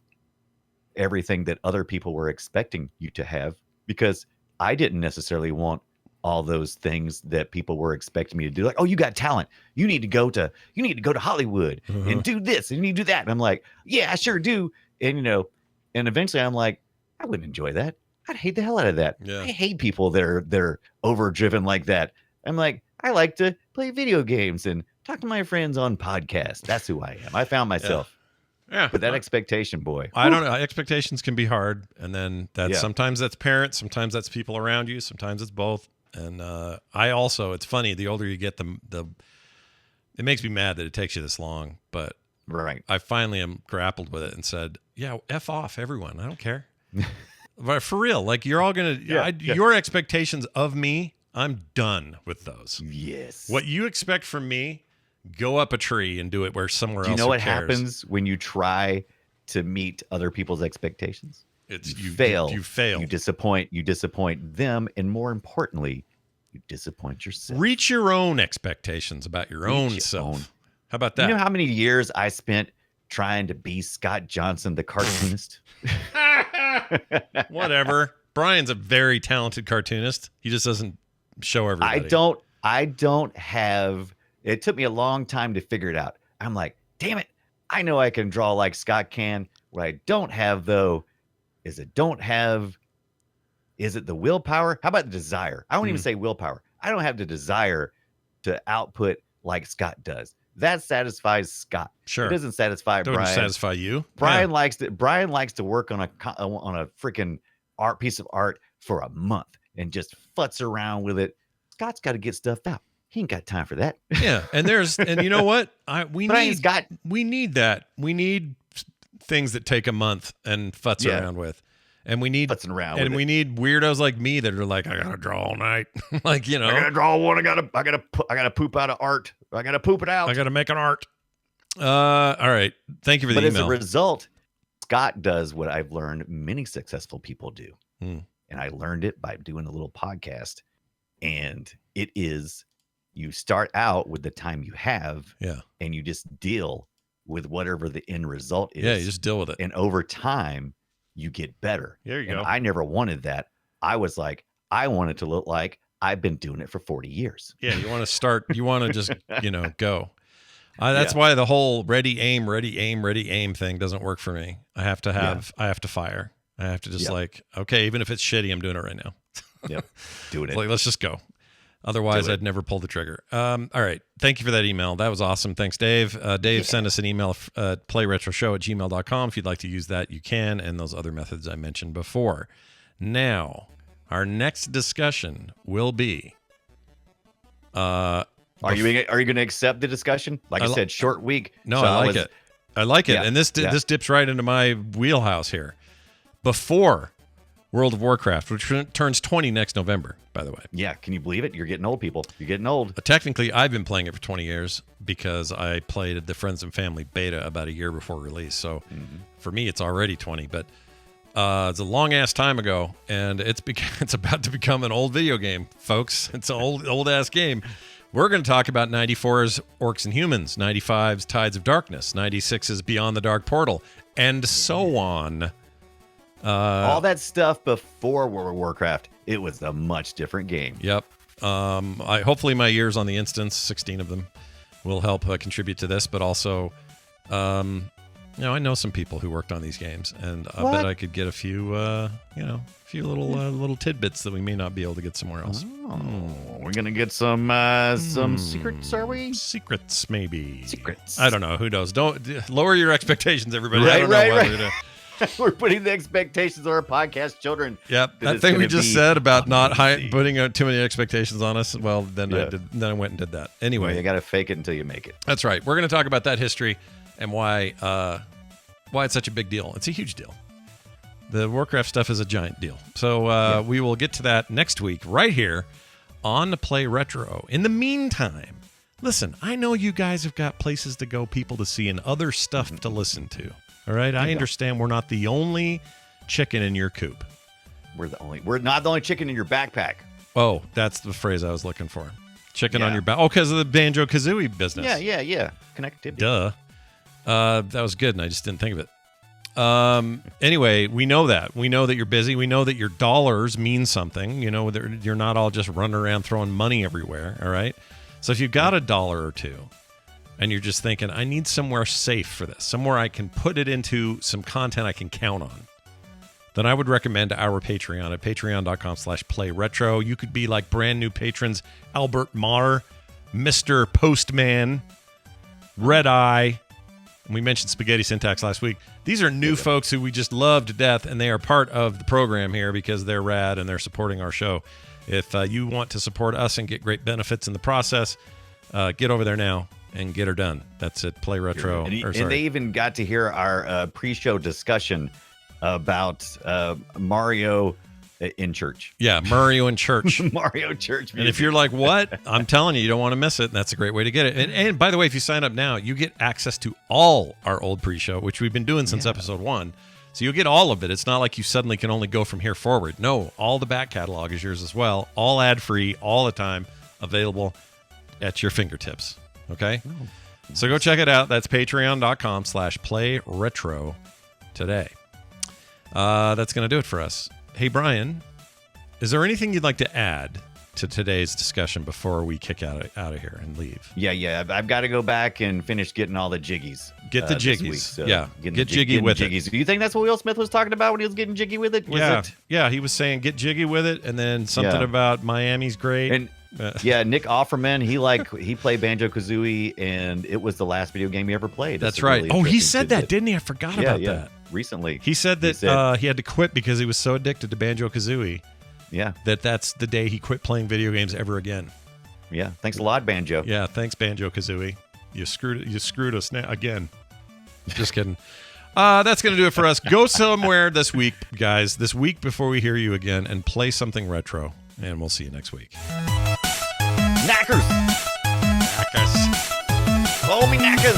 everything that other people were expecting you to have, because I didn't necessarily want all those things that people were expecting me to do. Like, oh, you got talent. You need to go to Hollywood and do this and you do that. And I'm like, yeah, I sure do. And, and eventually I'm like, I wouldn't enjoy that. I'd hate the hell out of that. Yeah. I hate people that are overdriven like that. I'm like, I like to play video games and talk to my friends on podcasts. That's who I am. I found myself. Yeah. But that expectation, boy. I don't know. Expectations can be hard. And then sometimes that's parents. Sometimes that's people around you. Sometimes it's both. And it's funny, the older you get, it makes me mad that it takes you this long, but right. I finally am grappled with it and said, yeah, F off everyone. I don't care. But for real, like, you're all going to, your expectations of me, I'm done with those. Yes. What you expect from me, go up a tree and do it where somewhere else. Do you know what cares. happens when you try to meet other people's expectations? You fail. You fail. You disappoint them, and more importantly, you disappoint yourself. Reach your own expectations about your own self. How about that? You know how many years I spent trying to be Scott Johnson, the cartoonist? Whatever. Brian's a very talented cartoonist. He just doesn't show everybody. I don't have. It took me a long time to figure it out. I'm like, damn it. I know I can draw like Scott can, What I don't have, though, is is it the willpower? How about the desire? I won't even say willpower. I don't have the desire to output like Scott does. That satisfies Scott. Sure. It doesn't satisfy Don't Brian. satisfy you. Brian likes to work on a freaking piece of art for a month and just futz around with it. Scott's got to get stuff out. He ain't got time for that. Yeah, and you know what? We need that. We need things that take a month and futz around with. And we need we need weirdos like me that are like, I gotta draw all night. Like, you know, I gotta draw one. I gotta poop out of art. I gotta poop it out. I gotta make an art. All right. Thank you for the email. But as a result, Scott does what I've learned many successful people do. And I learned it by doing a little podcast. And it is, you start out with the time you have. Yeah. And you just deal with whatever the end result is. Yeah, you just deal with it. And over time, you get better. There you go. I never wanted that. I was like, I want it to look like I've been doing it for 40 years. Yeah, you want to just, go. That's why the whole ready, aim thing doesn't work for me. I have to fire. I have to just okay, even if it's shitty, I'm doing it right now. Yep. Doing it. Like, let's just go. Otherwise, I'd never pull the trigger. All right. Thank you for that email. That was awesome. Thanks, Dave. Dave sent us an email, playretroshow@gmail.com. If you'd like to use that, you can, and those other methods I mentioned before. Now, our next discussion will be... Are you going to accept the discussion? Like I said, short week. No, I like it. I like it. Yeah, and this dips right into my wheelhouse here. Before World of Warcraft, which turns 20 next November, by the way. Yeah, can you believe it? You're getting old, people. You're getting old. Technically, I've been playing it for 20 years because I played the Friends and Family beta about a year before release. So for me, it's already 20, but it's a long-ass time ago, and it's about to become an old video game, folks. It's an old-ass game. We're going to talk about 94's Orcs and Humans, 95's Tides of Darkness, 96's Beyond the Dark Portal, and so on. All that stuff before World of Warcraft, it was a much different game. Yep. Hopefully my years on the instance, 16 of them, will help contribute to this, but also, I know some people who worked on these games, and I bet I could get a few, little tidbits that we may not be able to get somewhere else. We're gonna get some secrets, are we? Secrets, maybe. Secrets. I don't know. Who knows? Don't lower your expectations, everybody. I don't know why we're gonna... We're putting the expectations on our podcast children. Yep. That thing we just said about not putting too many expectations on us. Well, then I went and did that. Anyway, you got to fake it until you make it. That's right. We're going to talk about that history and why it's such a big deal. It's a huge deal. The Warcraft stuff is a giant deal. So we will get to that next week right here on Play Retro. In the meantime, listen, I know you guys have got places to go, people to see, and other stuff to listen to. All right, I understand we're not the only chicken in your coop. We're not the only chicken in your backpack. Oh, that's the phrase I was looking for. Chicken on your back. Oh, because of the Banjo-Kazooie business. Yeah. Connectivity. Duh. That was good, and I just didn't think of it. Anyway, we know that. We know that you're busy. We know that your dollars mean something. You know, you're not all just running around throwing money everywhere, all right? So if you've got $1 or $2, and you're just thinking, I need somewhere safe for this, somewhere I can put it into some content I can count on, then I would recommend our Patreon at patreon.com/playretro. You could be like brand new patrons, Albert Marr, Mr. Postman, Red Eye, and we mentioned Spaghetti Syntax last week. These are new folks who we just love to death, and they are part of the program here because they're rad and they're supporting our show. If you want to support us and get great benefits in the process, get over there now and get her done. That's at Play Retro. And they even got to hear our pre-show discussion about Mario in church. Yeah, Mario in church. Mario church music. And if you're like, what? I'm telling you, you don't want to miss it. And that's a great way to get it. And by the way, if you sign up now, you get access to all our old pre-show, which we've been doing since episode 1. So you'll get all of it. It's not like you suddenly can only go from here forward. No, all the back catalog is yours as well. All ad-free, all the time, available at your fingertips. Okay? So go check it out. That's patreon.com/playretro today. That's going to do it for us. Hey, Brian, is there anything you'd like to add to today's discussion before we kick out of here and leave. Yeah. I've got to go back and finish getting all the jiggies. Get the this jiggies. week, so Yeah. getting Get the jiggy with it. jiggies. Do you think that's what Will Smith was talking about when he was getting jiggy with it? Was it? Yeah. He was saying get jiggy with it, and then something Yeah. about Miami's great. And yeah, Nick Offerman, he played Banjo-Kazooie, and it was the last video game he ever played. That's a right. really Oh, he interesting said that, tidbit. didn't he? I forgot about that. Recently. He said that he had to quit because he was so addicted to Banjo-Kazooie Yeah. that's the day he quit playing video games ever again. Yeah. Thanks a lot, Banjo. Yeah, thanks, Banjo-Kazooie. You screwed us again. Just kidding. That's going to do it for us. Go somewhere this week, guys, this week before we hear you again, and play something retro. And we'll see you next week. Knackers. Oh, me knackers.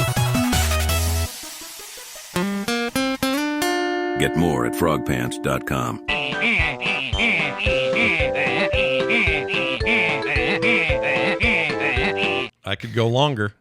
Get more at frogpants.com. I could go longer.